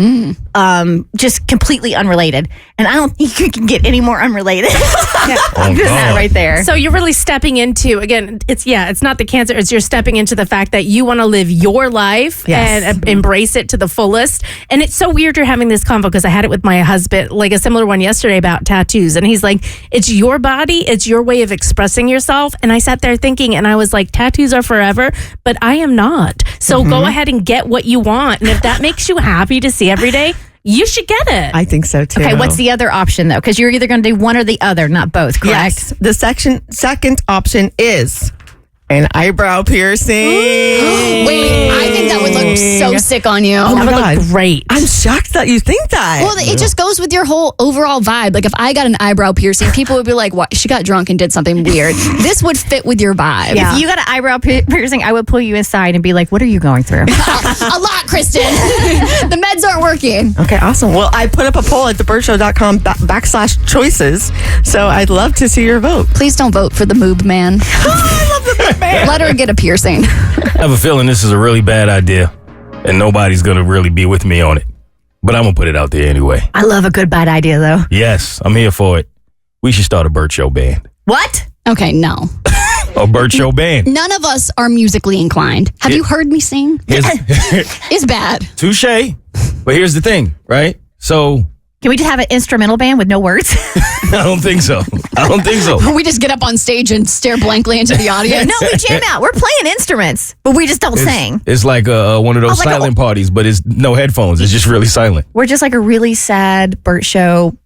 unrelated. And I don't think you can get any more unrelated than that right there. So you're really stepping into, again, it's not the cancer, it's you're stepping into the fact that you want to live your life and embrace it to the fullest. And it's so weird you're having this convo because I had it with my husband, like a similar one yesterday about tattoos. And he's like, it's your body, it's your way of expressing yourself. And I sat there thinking, and I was like, tattoos are forever, but I am not. So go ahead and get what you want. And if that makes you happy to see every day, you should get it. I think so too. Okay, what's the other option though? Because you're either going to do one or the other, not both, correct? Yes. The second option is an eyebrow piercing. Wait, I think that would look so sick on you. Oh my God. Look great. I'm shocked that you think that. Well, it just goes with your whole overall vibe. Like if I got an eyebrow piercing, people would be like, "What? She got drunk and did something weird." This would fit with your vibe. If you got an eyebrow piercing, I would pull you inside and be like, "What are you going through?" A lot, Kristin. The meds aren't working. Okay, awesome. Well, I put up a poll at thebertshow.com/choices, so I'd love to see your vote. Please don't vote for the moob man. I love the moob man. Let her get a piercing. I have a feeling this is a really bad idea, and nobody's going to really be with me on it. But I'm going to put it out there anyway. I love a good bad idea though. Yes, I'm here for it. We should start a Bert Show band. What? Okay, no. A Bert Show band. None of us are musically inclined. Have you heard me sing? It's bad. Touche. But here's the thing, right? So Can we just have an instrumental band with no words? I don't think so. We just get up on stage and stare blankly into the audience. No, we jam out. We're playing instruments, but we just don't sing. It's like one of those silent parties, but it's no headphones. It's just really silent. We're just like a really sad Bert Show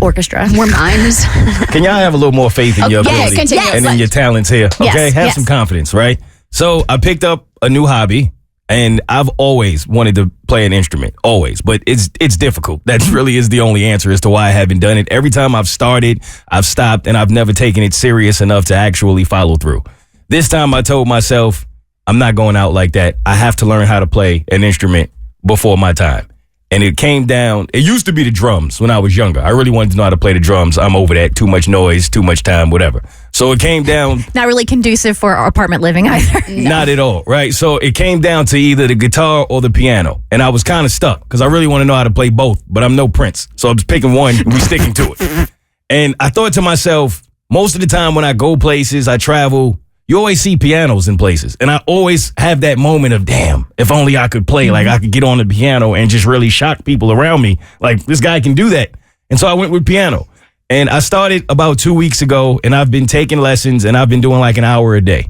orchestra. We're mimes. Can y'all have a little more faith in your ability and in your talents here? Okay, have some confidence, right? So I picked up a new hobby. And I've always wanted to play an instrument, always, but it's difficult. That really is the only answer as to why I haven't done it. Every time I've started, I've stopped, and I've never taken it serious enough to actually follow through. This time I told myself, I'm not going out like that. I have to learn how to play an instrument before my time. And it came down, it used to be the drums when I was younger. I really wanted to know how to play the drums. I'm over that. Too much noise, too much time, whatever. So it came down. Not really conducive for apartment living either. Not at all, right? So it came down to either the guitar or the piano. And I was kind of stuck because I really want to know how to play both, but I'm no Prince. So I'm just picking one and we're sticking to it. And I thought to myself, most of the time when I go places, I travel, you always see pianos in places. And I always have that moment of, damn, if only I could play, like I could get on the piano and just really shock people around me. Like, this guy can do that. And so I went with piano. And I started about 2 weeks ago, and I've been taking lessons, and I've been doing like an hour a day.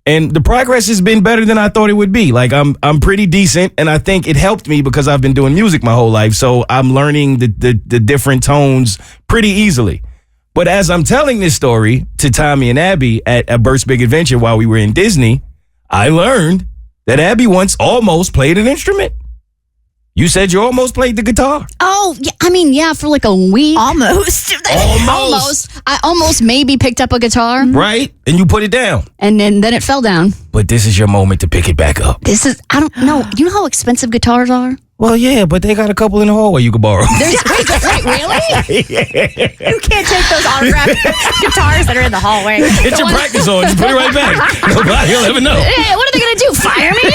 And the progress has been better than I thought it would be. Like, I'm pretty decent, and I think it helped me because I've been doing music my whole life. So I'm learning the different tones pretty easily. But as I'm telling this story to Tommy and Abby at Bert's Big Adventure while we were in Disney, I learned that Abby once almost played an instrument. You said you almost played the guitar. Oh, yeah, I mean, yeah, for like a week. Almost. I almost maybe picked up a guitar. Right? And you put it down. And then it fell down. But this is your moment to pick it back up. I don't know. You know how expensive guitars are? Well, yeah, but they got a couple in the hallway you could borrow. Wait, really? You can't take those autographed guitars that are in the hallway. Get your practice on. Just put it right back. Nobody will ever know. Hey, what are they going to do? Fire me?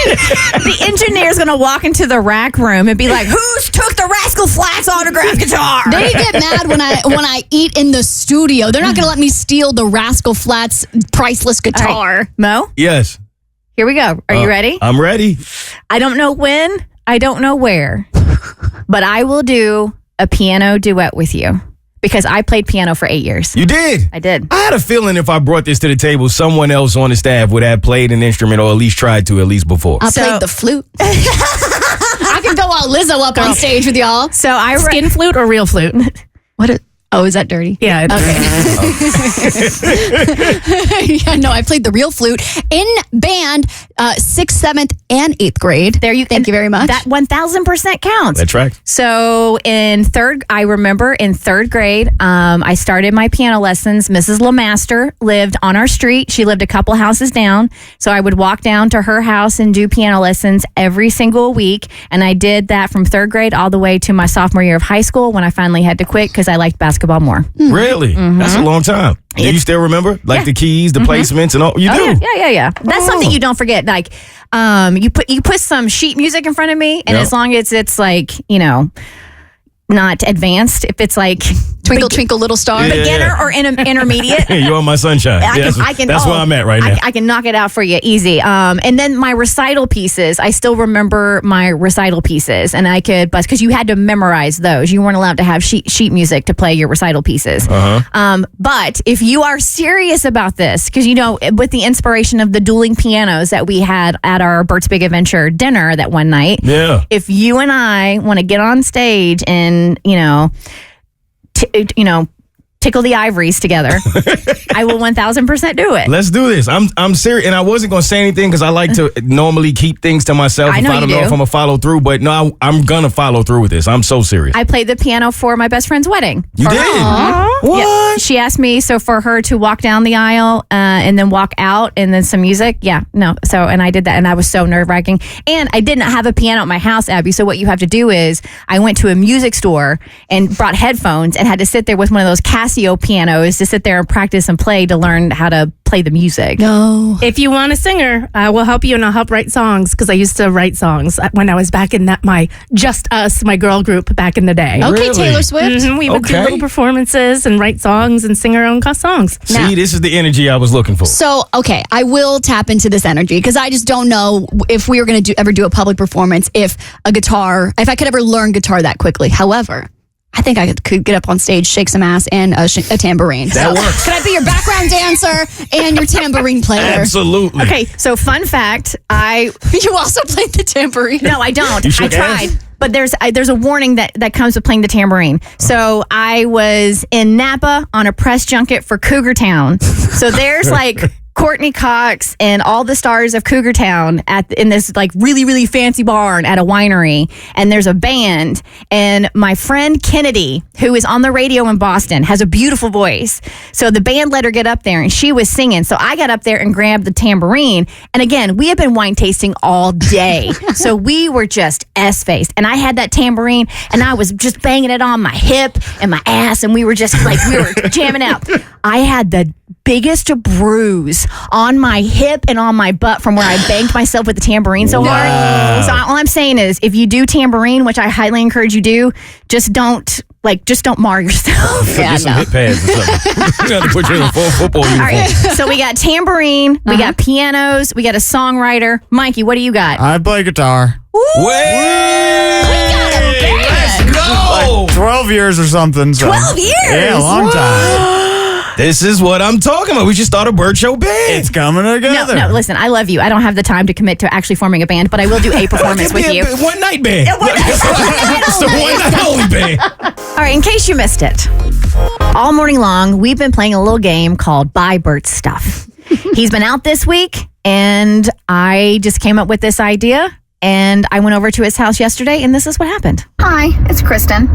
The engineer's going to walk into the rack room and be like, who's took the Rascal Flatts autographed guitar? They get mad when I eat in the studio. They're not going to let me steal the Rascal Flatts priceless guitar. Right. Mo? Yes. Here we go. Are you ready? I'm ready. I don't know when. I don't know where, but I will do a piano duet with you because I played piano for 8 years. You did? I did. I had a feeling if I brought this to the table, someone else on the staff would have played an instrument or at least tried to before. I played the flute. I could go all Lizzo up on stage with y'all. So Skin flute or real flute? Oh, is that dirty? Yeah. Yeah, no, I played the real flute in band 6th, 7th, and 8th grade. Thank you very much. That 1000% counts. That's right. So I remember in third grade, I started my piano lessons. Mrs. LeMaster lived on our street. She lived a couple houses down. So I would walk down to her house and do piano lessons every single week. And I did that from third grade all the way to my sophomore year of high school when I finally had to quit because I liked basketball more. Really? That's a long time. Do you still remember? Like the keys, the placements, and all? You do? Yeah. That's something you don't forget. Like, you put some sheet music in front of me, and as long as it's like, not advanced, if it's like Twinkle, Twinkle, Little Star. Beginner or intermediate. You're on my sunshine. That's where I'm at right now. I can knock it out for you easy. And then my recital pieces, I still remember my recital pieces, and I could, because you had to memorize those. You weren't allowed to have sheet music to play your recital pieces. But if you are serious about this, because with the inspiration of the dueling pianos that we had at our Bert's Big Adventure dinner that one night, if you and I want to get on stage and tickle the ivories together, I will 1000% do it. Let's do this. I'm serious, and I wasn't going to say anything because I like to normally keep things to myself. I don't know if I'm going to follow through, but no, I'm going to follow through with this. I'm so serious. I played the piano for my best friend's wedding. You did? What? Yeah. She asked me, so for her to walk down the aisle and then walk out and then some music. Yeah, no. So, and I did that, and I was so nerve-wracking. And I didn't have a piano at my house, Abby, so what you have to do is I went to a music store and brought headphones and had to sit there with one of those Casio pianos to sit there and practice and play to learn how to play the music. No. If you want a singer, I will help you, and I'll help write songs because I used to write songs when I was back in my Just Us, my girl group back in the day. Okay, really? Taylor Swift. We would do little performances and write songs and sing our own songs. See, this is the energy I was looking for. So, okay, I will tap into this energy because I just don't know if we were going to ever do a public performance, if I could ever learn guitar that quickly. However, I think I could get up on stage, shake some ass, and a tambourine. That works. Could I be your background dancer and your tambourine player? Absolutely. Okay, so fun fact, You also played the tambourine? No, I don't. You I tried. But there's a warning that comes with playing the tambourine. So I was in Napa on a press junket for Cougar Town. So there's like Courtney Cox and all the stars of Cougar Town in this like really, really fancy barn at a winery. And there's a band. And my friend Kennedy, who is on the radio in Boston, has a beautiful voice. So the band let her get up there and she was singing. So I got up there and grabbed the tambourine. And again, we have been wine tasting all day. So we were just S-faced. And I had that tambourine and I was just banging it on my hip and my ass. And we were just like, we were jamming out. I had the biggest bruise on my hip and on my butt from where I banged myself with the tambourine so hard. So all I'm saying is, if you do tambourine, which I highly encourage you do, just don't mar yourself. Get some hip pads or something. You got to put you in a full football uniform. All right, so we got tambourine, we got pianos, we got a songwriter. Mikey, what do you got? I play guitar. Let's go! Like 12 years or something. So. 12 years? Yeah, a long time. This is what I'm talking about. We should start a Bert Show band. It's coming together. No, listen, I love you. I don't have the time to commit to actually forming a band, but I will do a performance with you. One night band. It's the one night only band. All right, in case you missed it, all morning long, we've been playing a little game called Buy Bert Stuff. He's been out this week, and I just came up with this idea. And I went over to his house yesterday, and this is what happened. Hi, it's Kristin.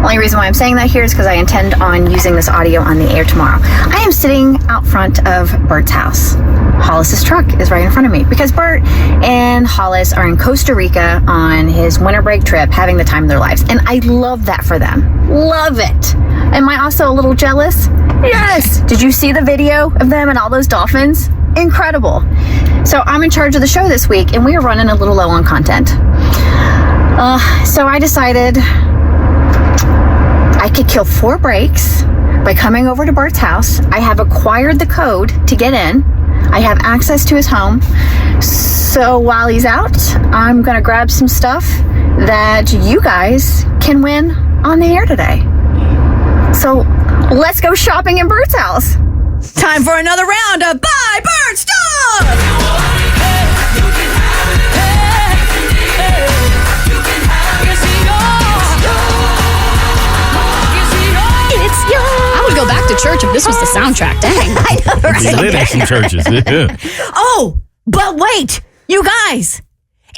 Only reason why I'm saying that here is because I intend on using this audio on the air tomorrow. I am sitting out front of Bert's house. Hollis's truck is right in front of me because Bert and Hollis are in Costa Rica on his winter break trip, having the time of their lives. And I love that for them. Love it. Am I also a little jealous? Yes. Did you see the video of them and all those dolphins? Incredible. So I'm in charge of the show this week, and we are running a little low on content. So I decided I could kill 4 breaks by coming over to Bert's house. I have acquired the code to get in. I have access to his home. So while he's out, I'm going to grab some stuff that you guys can win on the air today. So let's go shopping in Bert's house. Time for another round of Buy Bert Stuff! It's yours! I would go back to church if this was the soundtrack. Dang. I know, right? He lit at some churches. Yeah. Oh, but wait, you guys,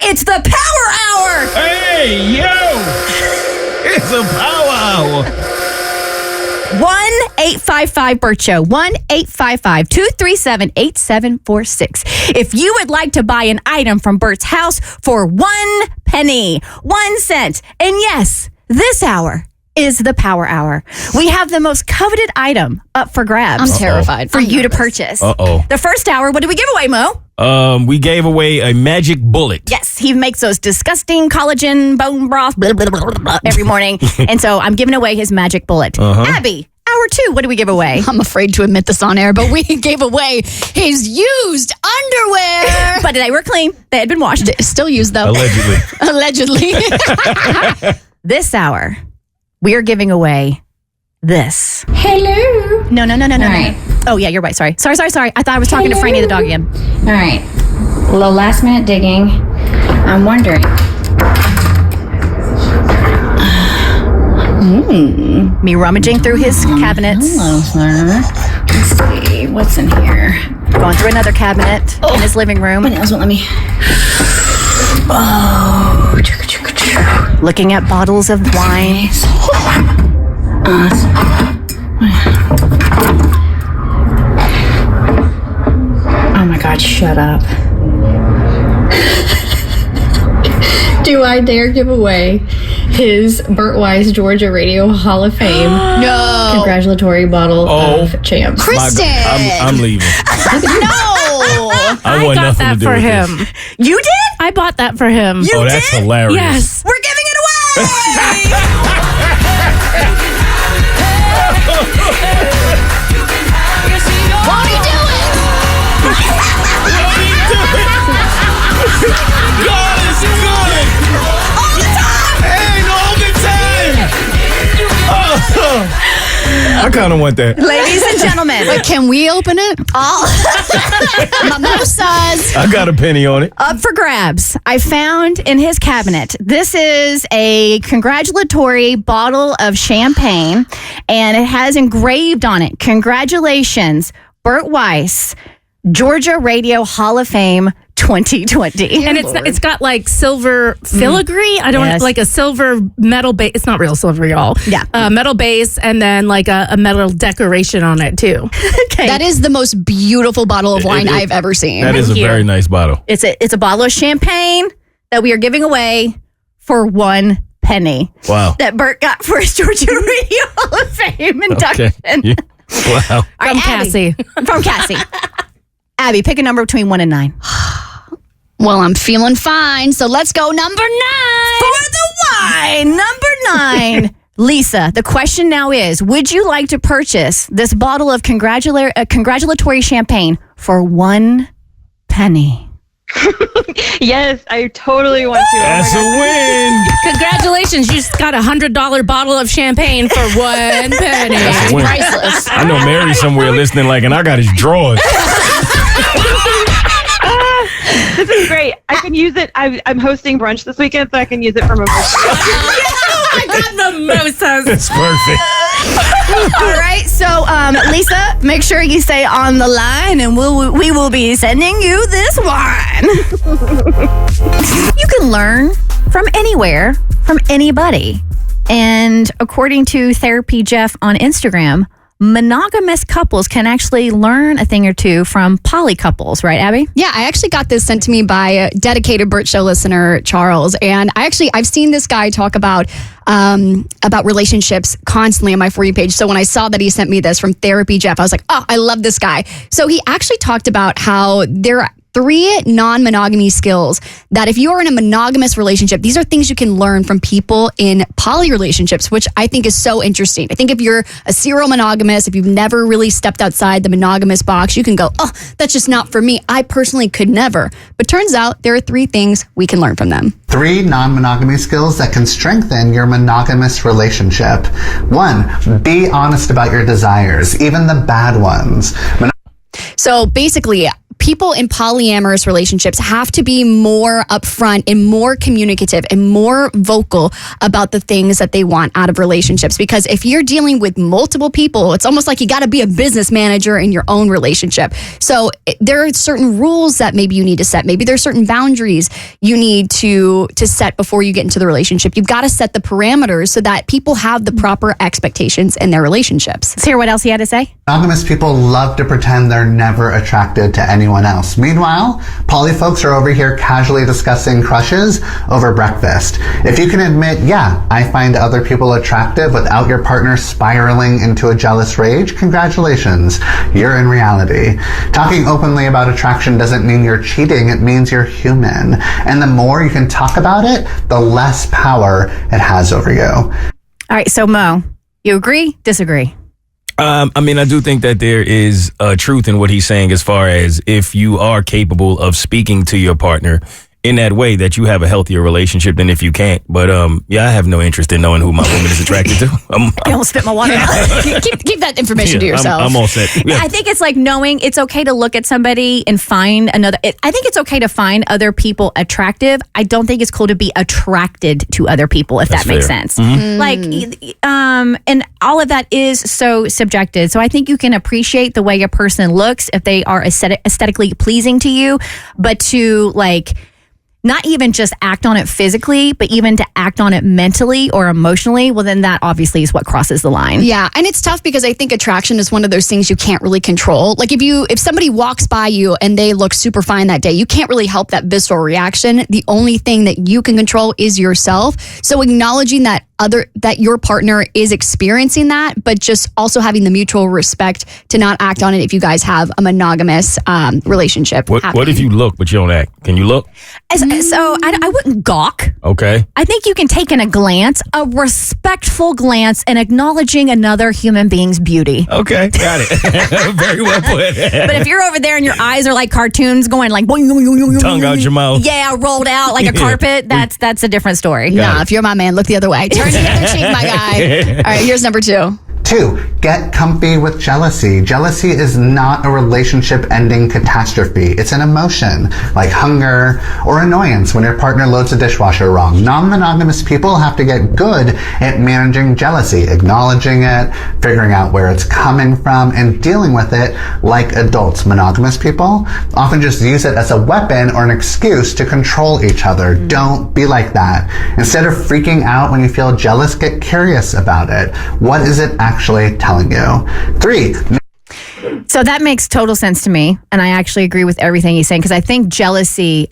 it's the Power Hour! Hey, yo! It's a power hour. 1-855-BERT Show. 1-855-237-8746. If you would like to buy an item from Bert's house for 1 penny, 1 cent, and yes, this hour is the Power Hour. We have the most coveted item up for grabs. I'm terrified. For you to purchase. Uh-oh. The first hour, what did we give away, Mo? We gave away a magic bullet. Yes, he makes those disgusting collagen bone broth blah, blah, blah, blah, every morning. And so I'm giving away his magic bullet. Abby, hour 2, what do we give away? I'm afraid to admit this on air, but we gave away his used underwear. But they were clean. They had been washed. Still used, though. Allegedly. Allegedly. This hour, we are giving away this. Hello. No. right. Oh, yeah, you're right. Sorry. I thought I was talking to Franny the dog again. All right. A little last minute digging. I'm wondering. Me rummaging through his cabinets. Hello, sir. Let's see. What's in here? Going through another cabinet in his living room. My nails won't let me. Oh. Looking at bottles of wine. Oh my God, shut up. Do I dare give away his Bert Wise Georgia Radio Hall of Fame No. congratulatory bottle of champs? Kristin. I'm leaving. I want got nothing that to do for with him. this. You did? I bought that for him. You Oh, that's did? hilarious. Yes. We're giving it away! Won't he do it? God is good! All the time! And all the time! I kind of want that. Ladies and gentlemen, Wait, can we open it? Mimosas. I got a penny on it. up for grabs. I found in his cabinet. This is a congratulatory bottle of champagne, and it has engraved on it, "Congratulations, Bert Weiss, Georgia Radio Hall of Fame 2020." And it's got like silver filigree. I don't Yes. like a silver metal base. It's not real silver, y'all. Yeah. Metal base and then like a metal decoration on it too. Okay. That is the most beautiful bottle of wine I've ever seen. That is a you. very nice bottle. It's a bottle of champagne that we are giving away for 1 penny. Wow. That Bert got for his Georgia Radio Hall of Fame induction. Okay. Yeah. Wow. All right, From Abby. Cassie. From Cassie. Abby, pick a number between 1 and 9. Well, I'm feeling fine, so let's go number 9. For the wine, number 9. Lisa, the question now is, would you like to purchase this bottle of congratulatory champagne for 1 penny? Yes, I totally want to. That's a win. Congratulations, you just got a $100 bottle of champagne for 1 penny. That's a win. Priceless. I know Mary's somewhere listening like, and I got his drawers. This is great. I can use it. I'm hosting brunch this weekend, so I can use it for my birthday. I got mimosas. It's perfect. All right, so Lisa, make sure you stay on the line, and we will be sending you this wine. You can learn from anywhere, from anybody. And according to Therapy Jeff on Instagram, monogamous couples can actually learn a thing or two from poly couples, right, Abby? Yeah, I actually got this sent to me by a dedicated Bert Show listener, Charles. And I've seen this guy talk about relationships constantly on my For You page. So when I saw that he sent me this from Therapy Jeff, I was like, oh, I love this guy. So he actually talked about how there are 3 non-monogamy skills that if you are in a monogamous relationship, these are things you can learn from people in poly relationships, which I think is so interesting. I think if you're a serial monogamous, if you've never really stepped outside the monogamous box, you can go, oh, that's just not for me. I personally could never. But turns out there are 3 things we can learn from them. 3 non-monogamy skills that can strengthen your monogamous relationship. 1, be honest about your desires, even the bad ones. So basically, people in polyamorous relationships have to be more upfront and more communicative and more vocal about the things that they want out of relationships. Because if you're dealing with multiple people, it's almost like you got to be a business manager in your own relationship. So there are certain rules that maybe you need to set. Maybe there's certain boundaries you need to set before you get into the relationship. You've got to set the parameters so that people have the proper expectations in their relationships. Let's hear what else he had to say. Monogamous people love to pretend they're never attracted to anyone else. Meanwhile, poly folks are over here casually discussing crushes over breakfast. If you can admit, yeah, I find other people attractive without your partner spiraling into a jealous rage, congratulations, you're in reality. Talking openly about attraction doesn't mean you're cheating, it means you're human. And the more you can talk about it, the less power it has over you. All right, so Mo, you agree, disagree? I mean, I do think that there is truth in what he's saying as far as if you are capable of speaking to your partner in that way, that you have a healthier relationship than if you can't. But yeah, I have no interest in knowing who my woman is attracted to. I almost spit my water out. keep that information to yourself. I'm all set. Yeah. I think it's like knowing it's okay to look at somebody and find another. I think it's okay to find other people attractive. I don't think it's cool to be attracted to other people, if that makes sense. Mm-hmm. Like, and all of that is so subjective. So I think you can appreciate the way a person looks if they are aesthetically pleasing to you, but to like, not even just act on it physically, but even to act on it mentally or emotionally, well, then that obviously is what crosses the line. Yeah, and it's tough because I think attraction is one of those things you can't really control. Like if somebody walks by you and they look super fine that day, you can't really help that visceral reaction. The only thing that you can control is yourself. So acknowledging that your partner is experiencing that, but just also having the mutual respect to not act on it if you guys have a monogamous relationship. What if you look but you don't act? Can you look? So I wouldn't gawk. Okay. I think you can take in a glance, a respectful glance, and acknowledging another human being's beauty. Okay, got it. Very well put. But if you're over there and your eyes are like cartoons going like boing, boing, boing, boing, tongue out your mouth, yeah, rolled out like a carpet, that's a different story. Nah, if you're my man, look the other way. Turn the other cheek, my guy. All right, here's number 2. 2, get comfy with jealousy. Jealousy is not a relationship-ending catastrophe. It's an emotion, like hunger or annoyance when your partner loads a dishwasher wrong. Non-monogamous people have to get good at managing jealousy, acknowledging it, figuring out where it's coming from, and dealing with it like adults. Monogamous people often just use it as a weapon or an excuse to control each other. Don't be like that. Instead of freaking out when you feel jealous, get curious about it. What is it actually telling you? 3. So that makes total sense to me, and I actually agree with everything he's saying, because I think jealousy,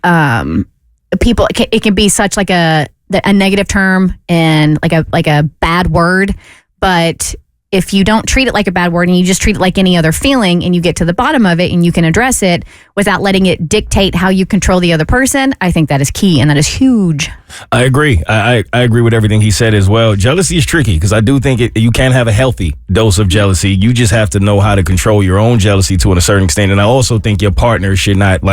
people, it can be such like a negative term and like a bad word, but if you don't treat it like a bad word and you just treat it like any other feeling and you get to the bottom of it and you can address it without letting it dictate how you control the other person, I think that is key and that is huge. I agree. I agree with everything he said as well. Jealousy is tricky because I do think you can have a healthy dose of jealousy. You just have to know how to control your own jealousy to a certain extent. And I also think your partner should not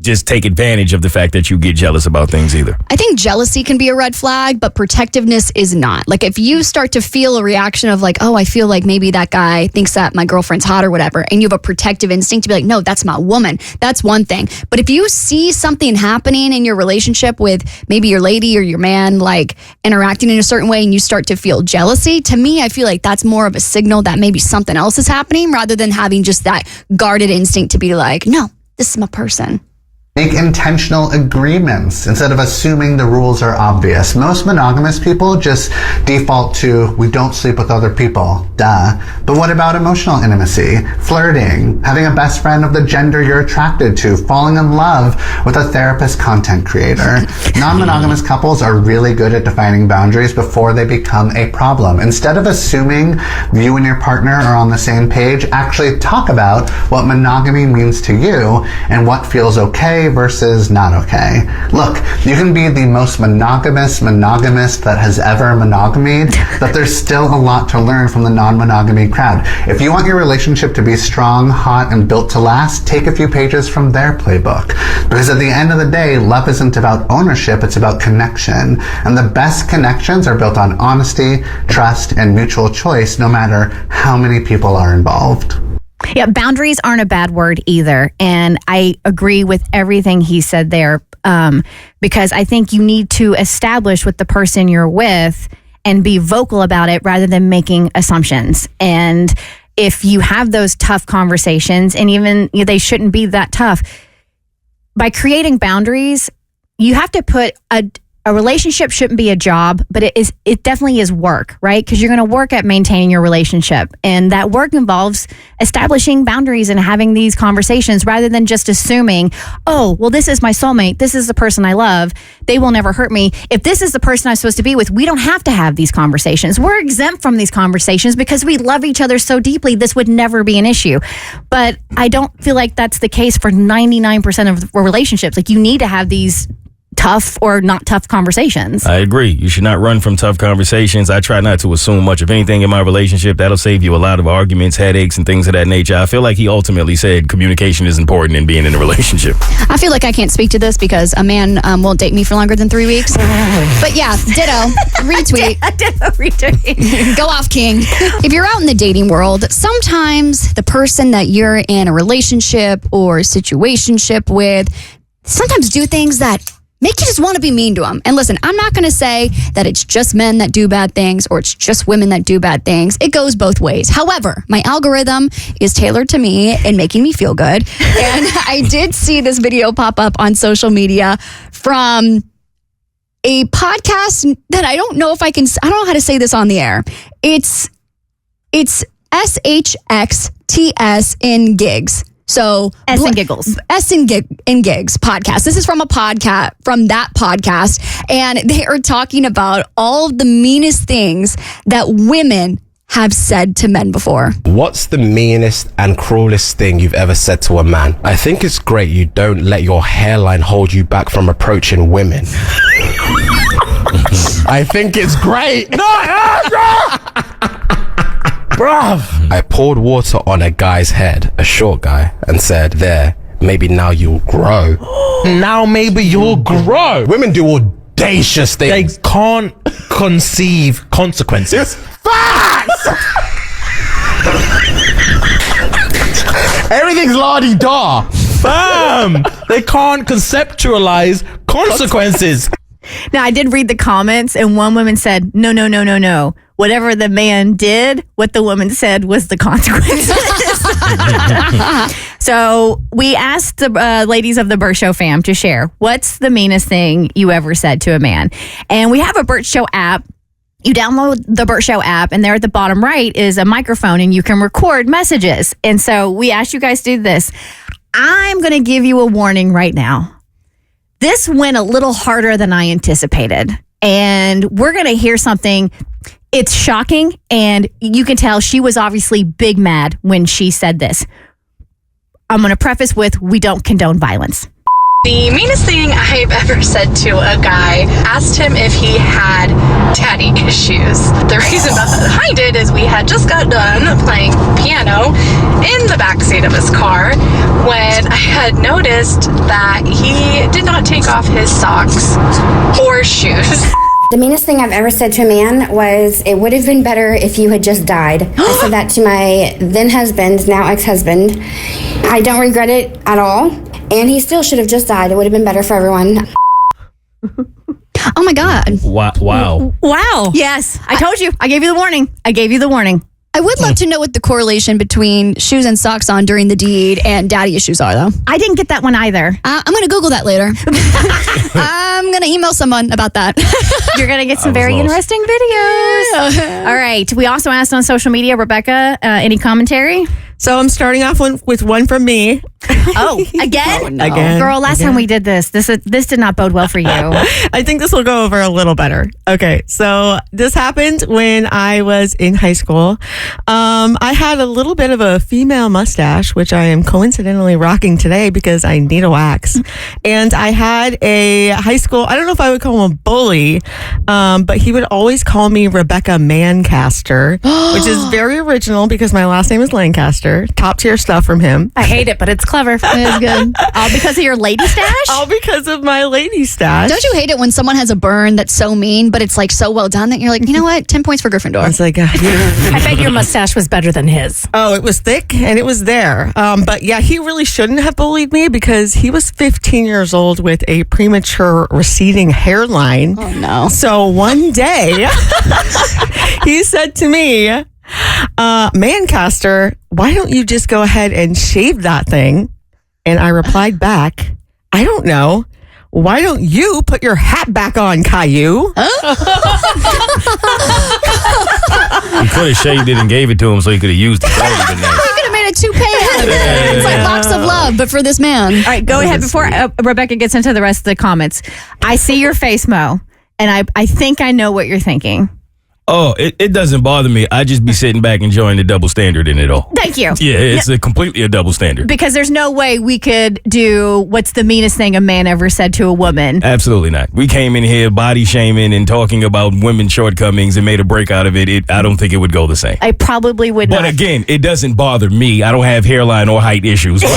just take advantage of the fact that you get jealous about things either. I think jealousy can be a red flag, but protectiveness is not. Like if you start to feel a reaction of like, oh, I feel like maybe that guy thinks that my girlfriend's hot or whatever, and you have a protective instinct to be like, no, that's my woman. That's one thing. But if you see something happening in your relationship with maybe your lady or your man, like interacting in a certain way and you start to feel jealousy, to me, I feel like that's more of a signal that maybe something else is happening rather than having just that guarded instinct to be like, no, this is my person. Make intentional agreements instead of assuming the rules are obvious. Most monogamous people just default to, we don't sleep with other people. Duh. But what about emotional intimacy, flirting, having a best friend of the gender you're attracted to, falling in love with a therapist content creator? Non-monogamous couples are really good at defining boundaries before they become a problem. Instead of assuming you and your partner are on the same page, actually talk about what monogamy means to you and what feels okay versus not okay. Look, you can be the most monogamous that has ever monogamied, but there's still a lot to learn from the non-monogamy crowd. If you want your relationship to be strong, hot, and built to last, take a few pages from their playbook. Because at the end of the day, love isn't about ownership, it's about connection. And the best connections are built on honesty, trust, and mutual choice, no matter how many people are involved. Yeah, boundaries aren't a bad word either. And I agree with everything he said there, because I think you need to establish with the person you're with and be vocal about it rather than making assumptions. And if you have those tough conversations, and even they shouldn't be that tough, by creating boundaries, you have to put a relationship shouldn't be a job, but it definitely is work, right? Because you're going to work at maintaining your relationship. And that work involves establishing boundaries and having these conversations rather than just assuming, oh, well, this is my soulmate. This is the person I love. They will never hurt me. If this is the person I'm supposed to be with, we don't have to have these conversations. We're exempt from these conversations because we love each other so deeply. This would never be an issue. But I don't feel like that's the case for 99% of relationships. Like you need to have these tough or not tough conversations. I agree. You should not run from tough conversations. I try not to assume much of anything in my relationship. That'll save you a lot of arguments, headaches, and things of that nature. I feel like he ultimately said communication is important in being in a relationship. I feel like I can't speak to this because a man won't date me for longer than 3 weeks. But yeah, ditto. Retweet. Ditto, retweet. Go off, King. If you're out in the dating world, sometimes the person that you're in a relationship or situationship with sometimes do things that make you just want to be mean to them. And listen, I'm not going to say that it's just men that do bad things or it's just women that do bad things. It goes both ways. However, my algorithm is tailored to me and making me feel good. And I did see this video pop up on social media from a podcast that I don't know how to say this on the air. It's SHXTS in gigs. So S and Giggles. S and Gigs podcast. This is from that podcast. And they are talking about all of the meanest things that women have said to men before. What's the meanest and cruelest thing you've ever said to a man? I think it's great you don't let your hairline hold you back from approaching women. I think it's great. Bruv. I poured water on a guy's head, a short guy, and said, there, maybe now you'll grow. Now maybe you'll grow. Women do audacious things. They can't conceive consequences. Facts! Everything's la-di-da. Bam! They can't conceptualize consequences. Now, I did read the comments, and one woman said, no. Whatever the man did, what the woman said was the consequences. So we asked the ladies of the Bert Show fam to share, what's the meanest thing you ever said to a man? And we have a Bert Show app. You download the Bert Show app, and there at the bottom right is a microphone, and you can record messages. And so we asked you guys to do this. I'm going to give you a warning right now. This went a little harder than I anticipated. And we're going to hear something. It's shocking, and you can tell she was obviously big mad when she said this. I'm going to preface with, we don't condone violence. The meanest thing I've ever said to a guy, asked him if he had daddy issues. The reason behind it is we had just got done playing piano in the backseat of his car when I had noticed that he did not take off his socks or shoes. The meanest thing I've ever said to a man was, it would have been better if you had just died. I said that to my then husband, now ex-husband. I don't regret it at all. And he still should have just died. It would have been better for everyone. Oh my God. Wow. Wow. Yes. I told you. I gave you the warning. I would love to know what the correlation between shoes and socks on during the deed and daddy issues are, though. I didn't get that one either. I'm going to Google that later. I'm going to email someone about that. You're going to get some very interesting videos. All right. We also asked on social media, Rebecca, any commentary? So I'm starting off with one from me. Oh, again? Oh, no. Again. Girl, last time we did this did not bode well for you. I think this will go over a little better. Okay, so this happened when I was in high school. I had a little bit of a female mustache, which I am coincidentally rocking today because I need a wax. And I had a high school, I don't know if I would call him a bully, but he would always call me Rebecca Mancaster, which is very original because my last name is Lancaster. Top tier stuff from him. I hate it, but it's clever. It is good. All because of your lady stash? All because of my lady stash. Don't you hate it when someone has a burn that's so mean, but it's like so well done that you're like, you know what? 10 points for Gryffindor. It's like, I bet your mustache was better than his. Oh, it was thick and it was there. But yeah, he really shouldn't have bullied me because he was 15 years old with a premature receding hairline. Oh, no. So one day, he said to me, Mancaster, why don't you just go ahead and shave that thing? And I replied back, I don't know. Why don't you put your hat back on, Caillou? You could have shaved it and gave it to him so he could have used it. You could have made a toupee out of it. It's like locks of love, but for this man. All right, go ahead before Rebecca gets into the rest of the comments. I see your face, Mo, and I think I know what you're thinking. Oh, it doesn't bother me. I just be sitting back enjoying the double standard in it all. Thank you. Yeah, it's completely a double standard. Because there's no way we could do what's the meanest thing a man ever said to a woman. Absolutely not. We came in here body shaming and talking about women's shortcomings and made a break out of it. I don't think it would go the same. I probably would not. But again, it doesn't bother me. I don't have hairline or height issues. But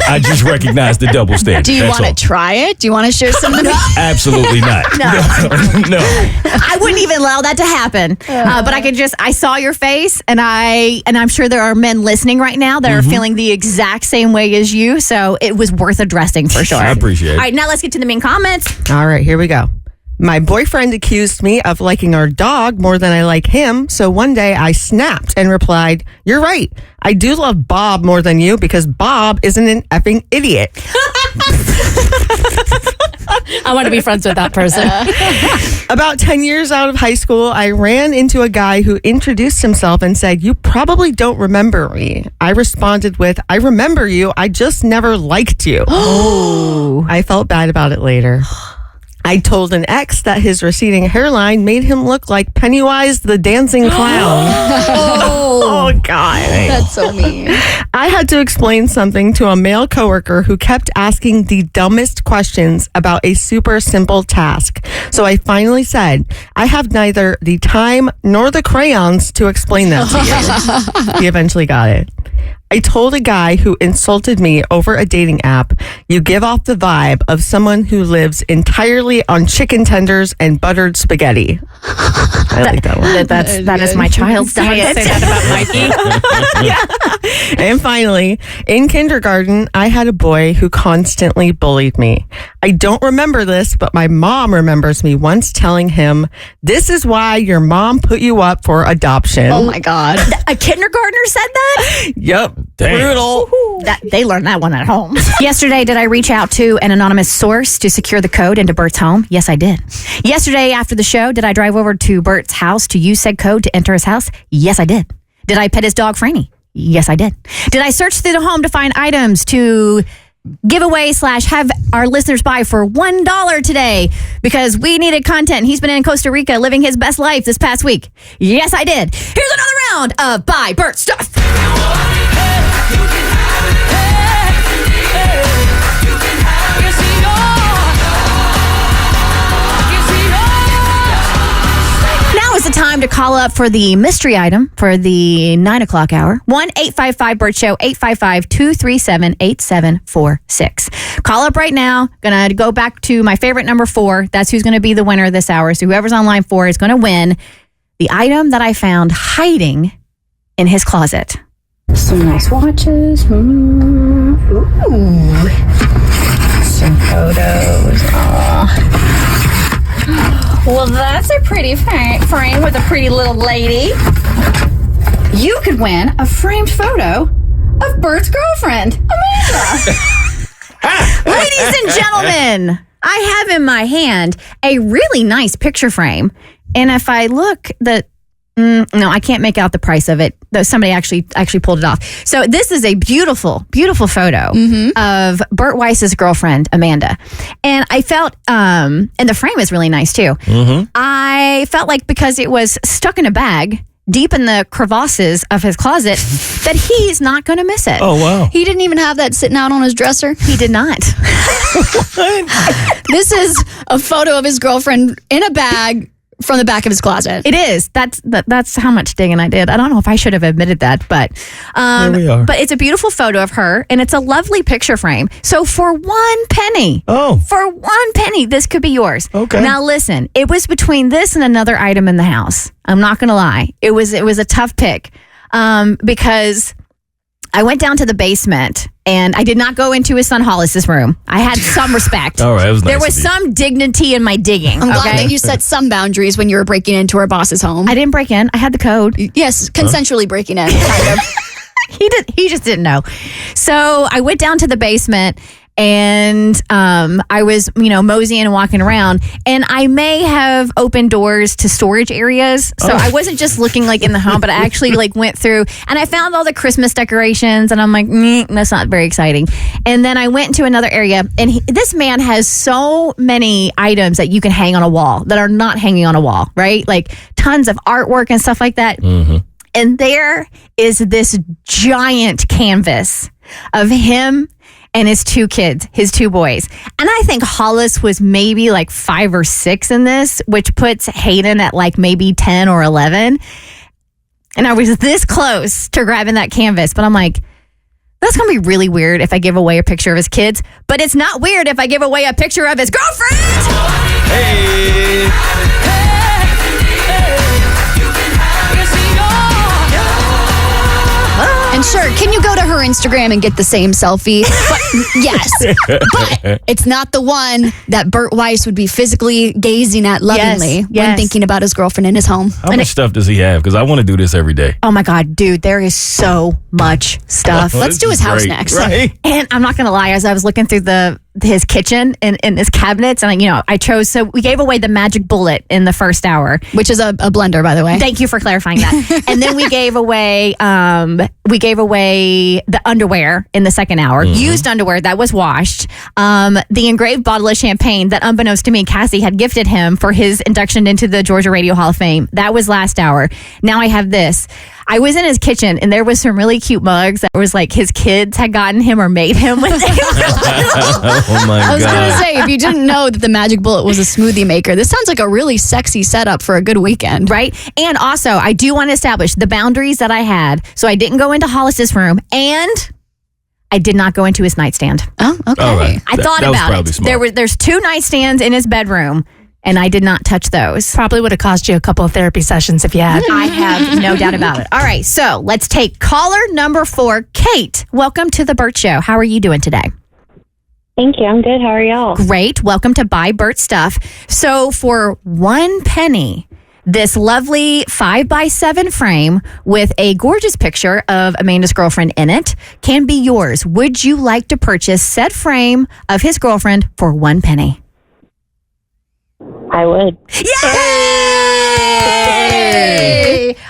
I just recognize the double standard. Do you want to try it? Do you want to share some? Absolutely not. No. No. I wouldn't even allow that to happen. But I saw your face, and I'm sure there are men listening right now that are feeling the exact same way as you. So it was worth addressing for sure. I appreciate it. All right, now let's get to the main comments. All right, here we go. My boyfriend accused me of liking our dog more than I like him. So one day I snapped and replied, "You're right. I do love Bob more than you because Bob isn't an effing idiot." I want to be friends with that person. About 10 years out of high school, I ran into a guy who introduced himself and said, "You probably don't remember me." I responded with, "I remember you. I just never liked you." Oh. I felt bad about it later. I told an ex that his receding hairline made him look like Pennywise the dancing clown. Oh, God. That's so mean. I had to explain something to a male coworker who kept asking the dumbest questions about a super simple task. So I finally said, "I have neither the time nor the crayons to explain that to you." He eventually got it. I told a guy who insulted me over a dating app, "You give off the vibe of someone who lives entirely on chicken tenders and buttered spaghetti." I like that one. That is my child's diet. Say that about Mikey. Yeah. And finally, in kindergarten, I had a boy who constantly bullied me. I don't remember this, but my mom remembers me once telling him, "This is why your mom put you up for adoption." Oh my God. A kindergartner said that? Yep. Damn. Brutal. They learned that one at home. Yesterday, did I reach out to an anonymous source to secure the code into Bert's home? Yes, I did. Yesterday, after the show, did I drive over to Bert's house to use said code to enter his house? Yes, I did. Did I pet his dog, Franny? Yes, I did. Did I search through the home to find items to give away / have our listeners buy for $1 today because we needed content? He's been in Costa Rica living his best life this past week. Yes, I did. Here's another round of Buy Bert Stuff. You can have it. You can have it. welcome to call up for the mystery item for the 9 o'clock hour. 1-855-BERT SHOW, 855-237-8746. Call up right now. Going to go back to my favorite number 4. That's who's going to be the winner this hour. So whoever's on line 4 is going to win the item that I found hiding in his closet. Some nice watches. Ooh. Some photos. Well, that's a pretty frame with a pretty little lady. You could win a framed photo of Bert's girlfriend, Amanda. Ladies and gentlemen, I have in my hand a really nice picture frame. And if I look, no, I can't make out the price of it. Though somebody actually pulled it off. So this is a beautiful, beautiful photo of Bert Weiss's girlfriend, Amanda. And I felt, and the frame is really nice too. I felt like because it was stuck in a bag deep in the crevasses of his closet, that he's not going to miss it. Oh, wow. He didn't even have that sitting out on his dresser. He did not. This is a photo of his girlfriend in a bag from the back of his closet. It is. That's how much digging I did. I don't know if I should have admitted that, but There we are. But it's a beautiful photo of her, and it's a lovely picture frame. So for one penny, this could be yours. Okay. Now listen, it was between this and another item in the house. I'm not going to lie. It was a tough pick because I went down to the basement and I did not go into his son Hollis's room. I had some respect. All right, it was nice There was of you. some dignity in my digging. I'm glad that you set some boundaries when you were breaking into our boss's home. I didn't break in. I had the code. Yes, consensually breaking in, kind of. He just didn't know. So I went down to the basement and I was, moseying and walking around, and I may have opened doors to storage areas. So I wasn't just looking like in the home, but I actually went through and I found all the Christmas decorations, and I'm like, that's not very exciting. And then I went into another area, and this man has so many items that you can hang on a wall that are not hanging on a wall, right? Like tons of artwork and stuff like that. And there is this giant canvas of him and his 2 kids, his 2 boys. And I think Hollis was maybe 5 or 6 in this, which puts Hayden at maybe 10 or 11. And I was this close to grabbing that canvas, but I'm like, that's going to be really weird if I give away a picture of his kids. But it's not weird if I give away a picture of his girlfriend. Hey. And sure, can you go to her Instagram and get the same selfie? But yes, but it's not the one that Bert Weiss would be physically gazing at lovingly when thinking about his girlfriend in his home. How much stuff does he have? Because I want to do this every day. Oh my God, dude, there is so much stuff. Let's do his house next. Right? And I'm not going to lie, as I was looking through his kitchen and his cabinets, and I chose, so we gave away the magic bullet in the first hour, which is a blender, by the way. Thank you for clarifying that. And then we gave away the underwear in the second hour, used underwear that was washed, the engraved bottle of champagne that, unbeknownst to me, Cassie had gifted him for his induction into the Georgia Radio Hall of Fame. That was last hour. Now I have this. I was in his kitchen, and there was some really cute mugs that was his kids had gotten him or made him when they were Oh my God. I was going to say, if you didn't know that the Magic Bullet was a smoothie maker, this sounds like a really sexy setup for a good weekend. Right? And also, I do want to establish the boundaries that I had. So I didn't go into Hollis's room, and I did not go into his nightstand. Oh, okay. All right. I thought that was about probably it. smart. There's 2 nightstands in his bedroom, and I did not touch those. Probably would have cost you a couple of therapy sessions if you had. I have no doubt about it. All right, so let's take caller number 4. Kate, welcome to the Bert Show. How are you doing today? Thank you. I'm good. How are y'all? Great. Welcome to Buy Bert Stuff. So for 1 penny, this lovely 5x7 frame with a gorgeous picture of Amanda's girlfriend in it can be yours. Would you like to purchase said frame of his girlfriend for 1 penny? I would. Yay!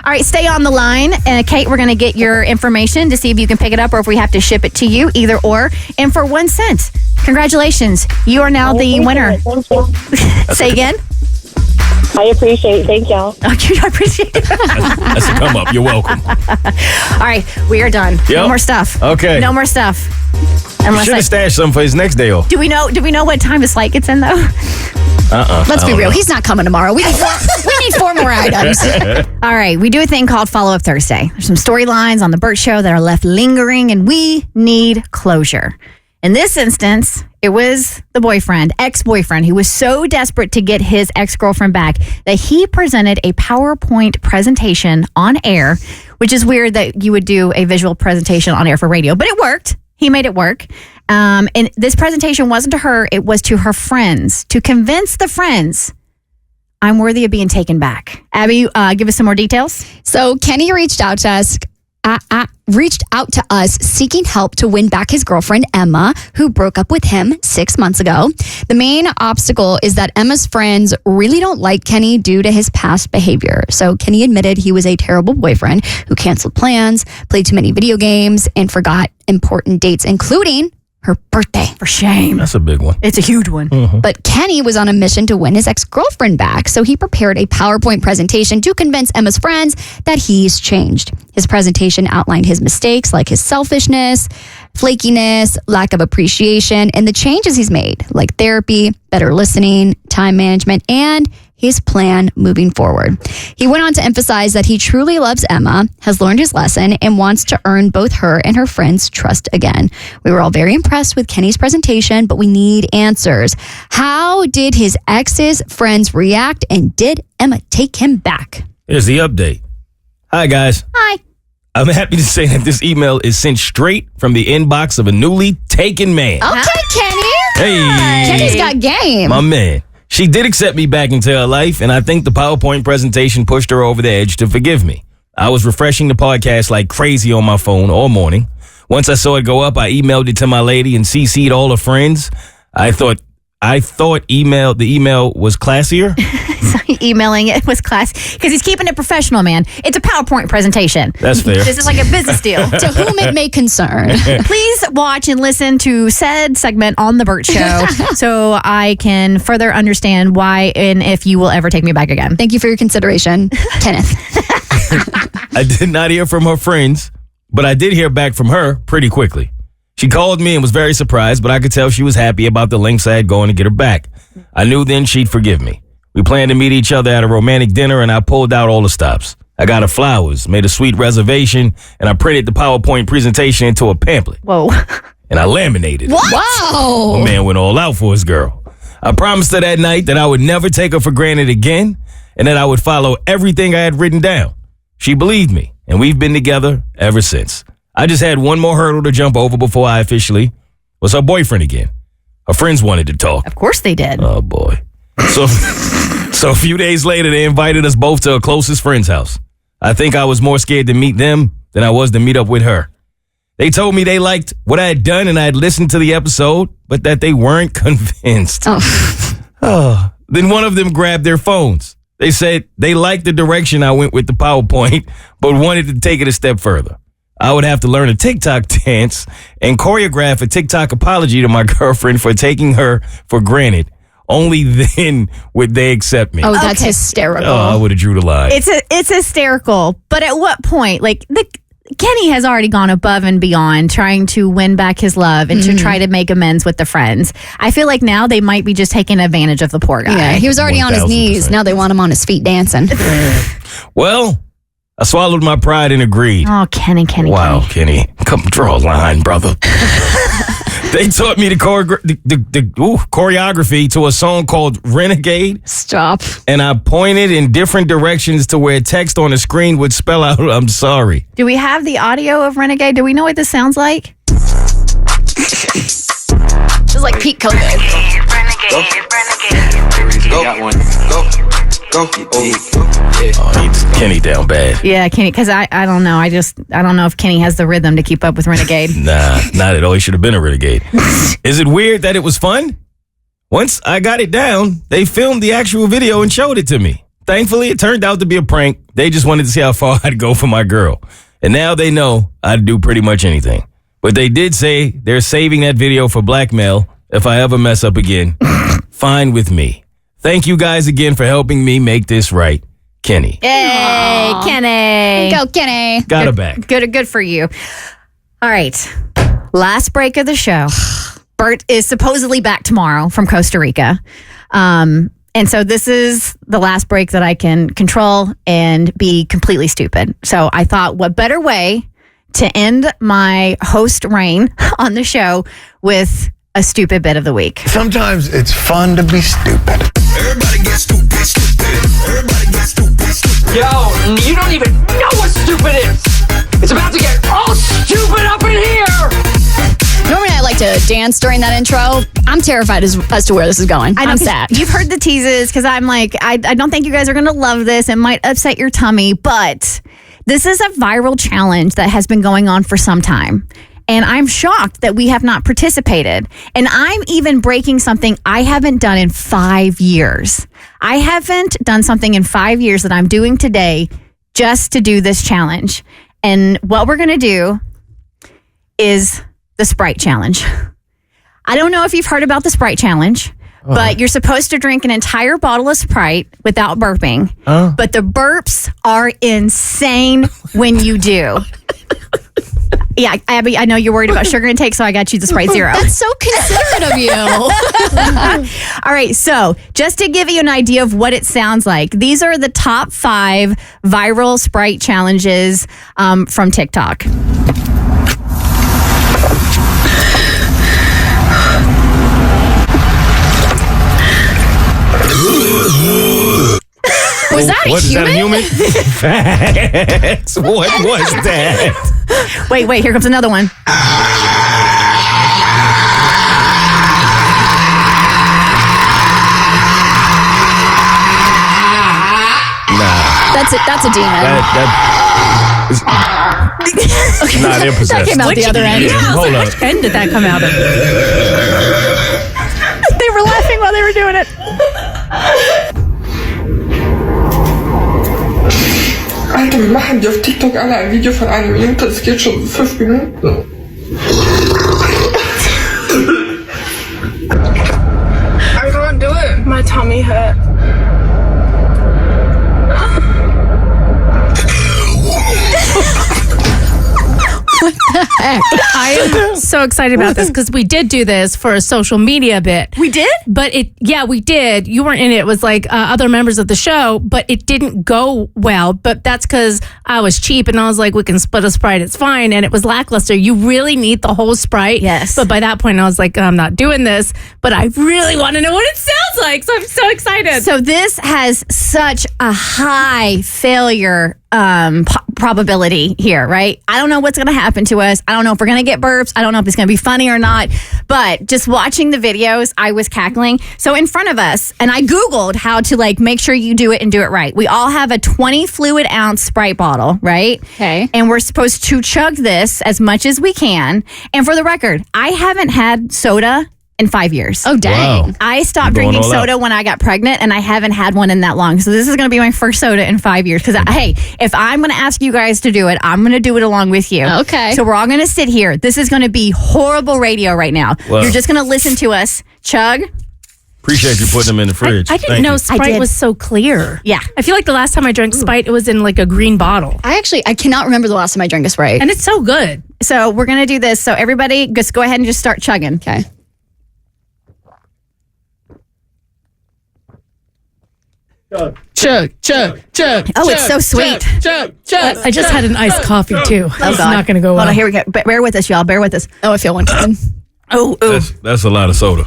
All right, stay on the line. Kate, we're going to get your information to see if you can pick it up or if we have to ship it to you, either or. And for 1 cent, congratulations. You are now the winner. Thank you. Say again? I appreciate it. Thank y'all. Okay, I appreciate it. That's a come up. You're welcome. All right, we are done. Yep. No more stuff. Okay. No more stuff. Should have stashed something for his next day off. Do we know what time his flight gets in though? Let's be real. He's not coming tomorrow. We need 4 more items. All right, we do a thing called Follow Up Thursday. There's some storylines on the Bert Show that are left lingering, and we need closure. In this instance, it was the ex-boyfriend, who was so desperate to get his ex-girlfriend back that he presented a PowerPoint presentation on air, which is weird that you would do a visual presentation on air for radio, but it worked. He made it work. And this presentation wasn't to her, it was to her friends, to convince the friends, I'm worthy of being taken back. Abby, give us some more details. So Kenny reached out to us seeking help to win back his girlfriend, Emma, who broke up with him 6 months ago. The main obstacle is that Emma's friends really don't like Kenny due to his past behavior. So Kenny admitted he was a terrible boyfriend who canceled plans, played too many video games, and forgot important dates, including her birthday. For shame. That's a big one. It's a huge one. But Kenny was on a mission to win his ex-girlfriend back, so he prepared a PowerPoint presentation to convince Emma's friends that he's changed. His presentation outlined his mistakes, like his selfishness, flakiness, lack of appreciation, and the changes he's made, like therapy, better listening, time management, and his plan moving forward. He went on to emphasize that he truly loves Emma, has learned his lesson, and wants to earn both her and her friends' trust again. We were all very impressed with Kenny's presentation, but we need answers. How did his ex's friends react, and did Emma take him back? Here's the update. Hi, guys. Hi. I'm happy to say that this email is sent straight from the inbox of a newly taken man. Okay, Kenny. Hey. Kenny's got game. My man. She did accept me back into her life, and I think the PowerPoint presentation pushed her over the edge to forgive me. I was refreshing the podcast like crazy on my phone all morning. Once I saw it go up, I emailed it to my lady and CC'd all her friends. I thought the email was classier. Emailing it was class because he's keeping it professional, man. It's a PowerPoint presentation. That's fair. This is like a business deal. To whom it may concern. Please watch and listen to said segment on the Bert Show so I can further understand why and if you will ever take me back again. Thank you for your consideration, Kenneth. I did not hear from her friends, but I did hear back from her pretty quickly. She called me and was very surprised, but I could tell she was happy about the lengths I had gone to get her back. I knew then she'd forgive me. We planned to meet each other at a romantic dinner, and I pulled out all the stops. I got her flowers, made a sweet reservation, and I printed the PowerPoint presentation into a pamphlet. Whoa. And I laminated it. What? Wow. My man went all out for his girl. I promised her that night that I would never take her for granted again, and that I would follow everything I had written down. She believed me, and we've been together ever since. I just had one more hurdle to jump over before I officially was her boyfriend again. Her friends wanted to talk. Of course they did. Oh, boy. So a few days later, they invited us both to her closest friend's house. I think I was more scared to meet them than I was to meet up with her. They told me they liked what I had done and I had listened to the episode, but that they weren't convinced. Then one of them grabbed their phones. They said they liked the direction I went with the PowerPoint, but wanted to take it a step further. I would have to learn a TikTok dance and choreograph a TikTok apology to my girlfriend for taking her for granted. Only then would they accept me. Oh, that's hysterical. Oh, I would have drew the line. It's hysterical. But at what point? Like, Kenny has already gone above and beyond trying to win back his love and to try to make amends with the friends. I feel like now they might be just taking advantage of the poor guy. Yeah, he was already on his knees. Now they want him on his feet dancing. Well, I swallowed my pride and agreed. Oh, Kenny. Wow, Kenny. Come draw a line, brother. They taught me the choreography to a song called Renegade. Stop. And I pointed in different directions to where text on the screen would spell out, I'm sorry. Do we have the audio of Renegade? Do we know what this sounds like? This is like peak COVID. Go. Got one. Go. Oh, Kenny down bad. Yeah, Kenny, because I don't know. I don't know if Kenny has the rhythm to keep up with Renegade. Nah, not at all. He should have been a renegade. Is it weird that it was fun? Once I got it down, they filmed the actual video and showed it to me. Thankfully, it turned out to be a prank. They just wanted to see how far I'd go for my girl. And now they know I'd do pretty much anything. But they did say they're saving that video for blackmail if I ever mess up again. Fine with me. Thank you guys again for helping me make this right. Kenny. Hey, Kenny. Go, Kenny. Got her back. Good for you. All right. Last break of the show. Bert is supposedly back tomorrow from Costa Rica. And so this is the last break that I can control and be completely stupid. So I thought, what better way to end my host reign on the show with a stupid bit of the week. Sometimes it's fun to be stupid. Everybody gets stupid, stupid. Everybody gets stupid, stupid. Yo, you don't even know what stupid is. It's about to get all stupid up in here. Normally I like to dance during that intro. I'm terrified as to where this is going. I know, I'm 'cause sad. You've heard the teases because I'm like, I don't think you guys are going to love this. It might upset your tummy, but this is a viral challenge that has been going on for some time. And I'm shocked that we have not participated. And I'm even breaking something I haven't done in 5 years. I haven't done something in 5 years that I'm doing today just to do this challenge. And what we're going to do is the Sprite challenge. I don't know if you've heard about the Sprite challenge, but you're supposed to drink an entire bottle of Sprite without burping. But the burps are insane when you do. Yeah, Abby, I know you're worried about sugar intake, so I got you the Sprite Zero. That's so considerate of you. All right, so just to give you an idea of what it sounds like, these are the top 5 viral Sprite challenges from TikTok. Was that a human? Facts. What was that? Wait, here comes another one. That's it. That's a demon. Nah, they're possessed. That came out the other end. Yeah, Hold up. which end did that come out of? They were laughing while they were doing it. Alter, wir machen die auf TikTok alle ein Video von 1 Minute, das geht schon 5 Minuten. I can't do it. My tummy hurt. What the heck? I am so excited about this because we did do this for a social media bit. We did? But we did. You weren't in it. It was like other members of the show, but it didn't go well. But that's because I was cheap and I was like, we can split a Sprite. It's fine. And it was lackluster. You really need the whole Sprite. Yes. But by that point, I was like, I'm not doing this. But I really want to know what it sounds like. So I'm so excited. So this has such a high failure probability here, right? I don't know what's going to happen to us. I don't know if we're going to get burps. I don't know if it's going to be funny or not. But just watching the videos, I was cackling. So in front of us, and I Googled how to make sure you do it and do it right. We all have a 20 fluid ounce Sprite bottle, right? Okay. And we're supposed to chug this as much as we can. And for the record, I haven't had soda in 5 years. Oh, dang. Wow. I stopped drinking soda when I got pregnant, and I haven't had one in that long. So this is going to be my first soda in 5 years. Because, hey, if I'm going to ask you guys to do it, I'm going to do it along with you. Okay. So we're all going to sit here. This is going to be horrible radio right now. Wow. You're just going to listen to us chug. Appreciate you putting them in the fridge. I didn't Thank know you. Sprite was so clear. Yeah. I feel like the last time I drank Sprite, it was in like a green bottle. I cannot remember the last time I drank a Sprite. And it's so good. So we're going to do this. So everybody, just go ahead and just start chugging. Okay. Chug, chug, chug. Oh, it's so sweet. Chug, chug. I just had an iced coffee too. Oh, That's God. not going to go Hold well. on, here we go. Bear with us, y'all. Bear with us. Oh, I feel one coming. Oh, That's a lot of soda.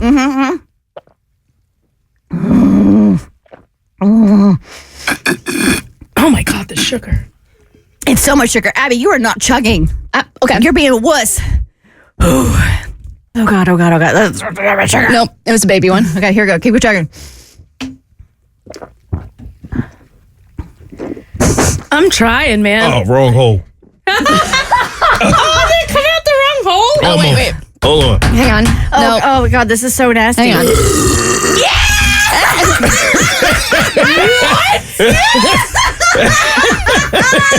Oh my God, the sugar. It's so much sugar. Abby, you are not chugging. Okay. You're being a wuss. Oh, God, oh, God, oh, God. That's sugar. Nope, it was a baby one. Okay, here we go. Keep it chugging. I'm trying, man. Oh, wrong hole. Oh, they come out the wrong hole. Oh, wait. Hold on. Hang on. Oh, oh, my God, this is so nasty. Hang on.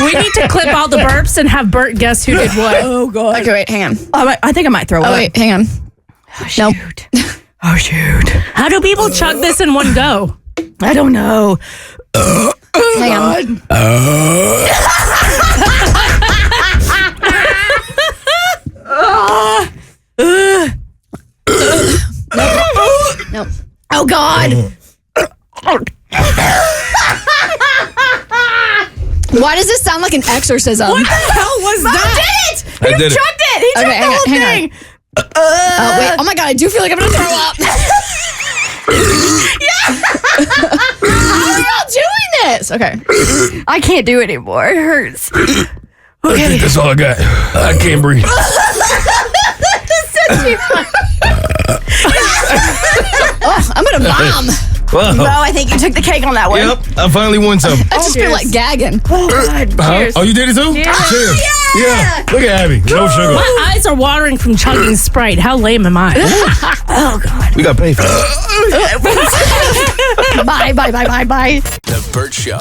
We need to clip all the burps and have Bert guess who did what. Oh, God. Okay, wait, hang on. I think I might throw up. Oh, wait, hang on. Nope. Oh, shoot. How do people chug this in one go? I don't know. Hang on. Nope. Oh, God. Why does this sound like an exorcism? What the hell was that? Did it? I He did it. chugged it. He chugged the whole thing. Wait. Oh my God, I do feel like I'm gonna throw up. How are y'all doing this? Okay. I can't do it anymore. It hurts. I think that's all I got. I can't breathe. Oh, I'm gonna vom. Wow. Well, I think you took the cake on that one. Yep, I finally won some. I just feel like gagging. Oh, God. Cheers. Oh, you did it too? Cheers. Yeah. Look at Abby. No sugar. My eyes are watering from chugging Sprite. How lame am I? Oh, God. We got paid for that. Bye. The Bert Show.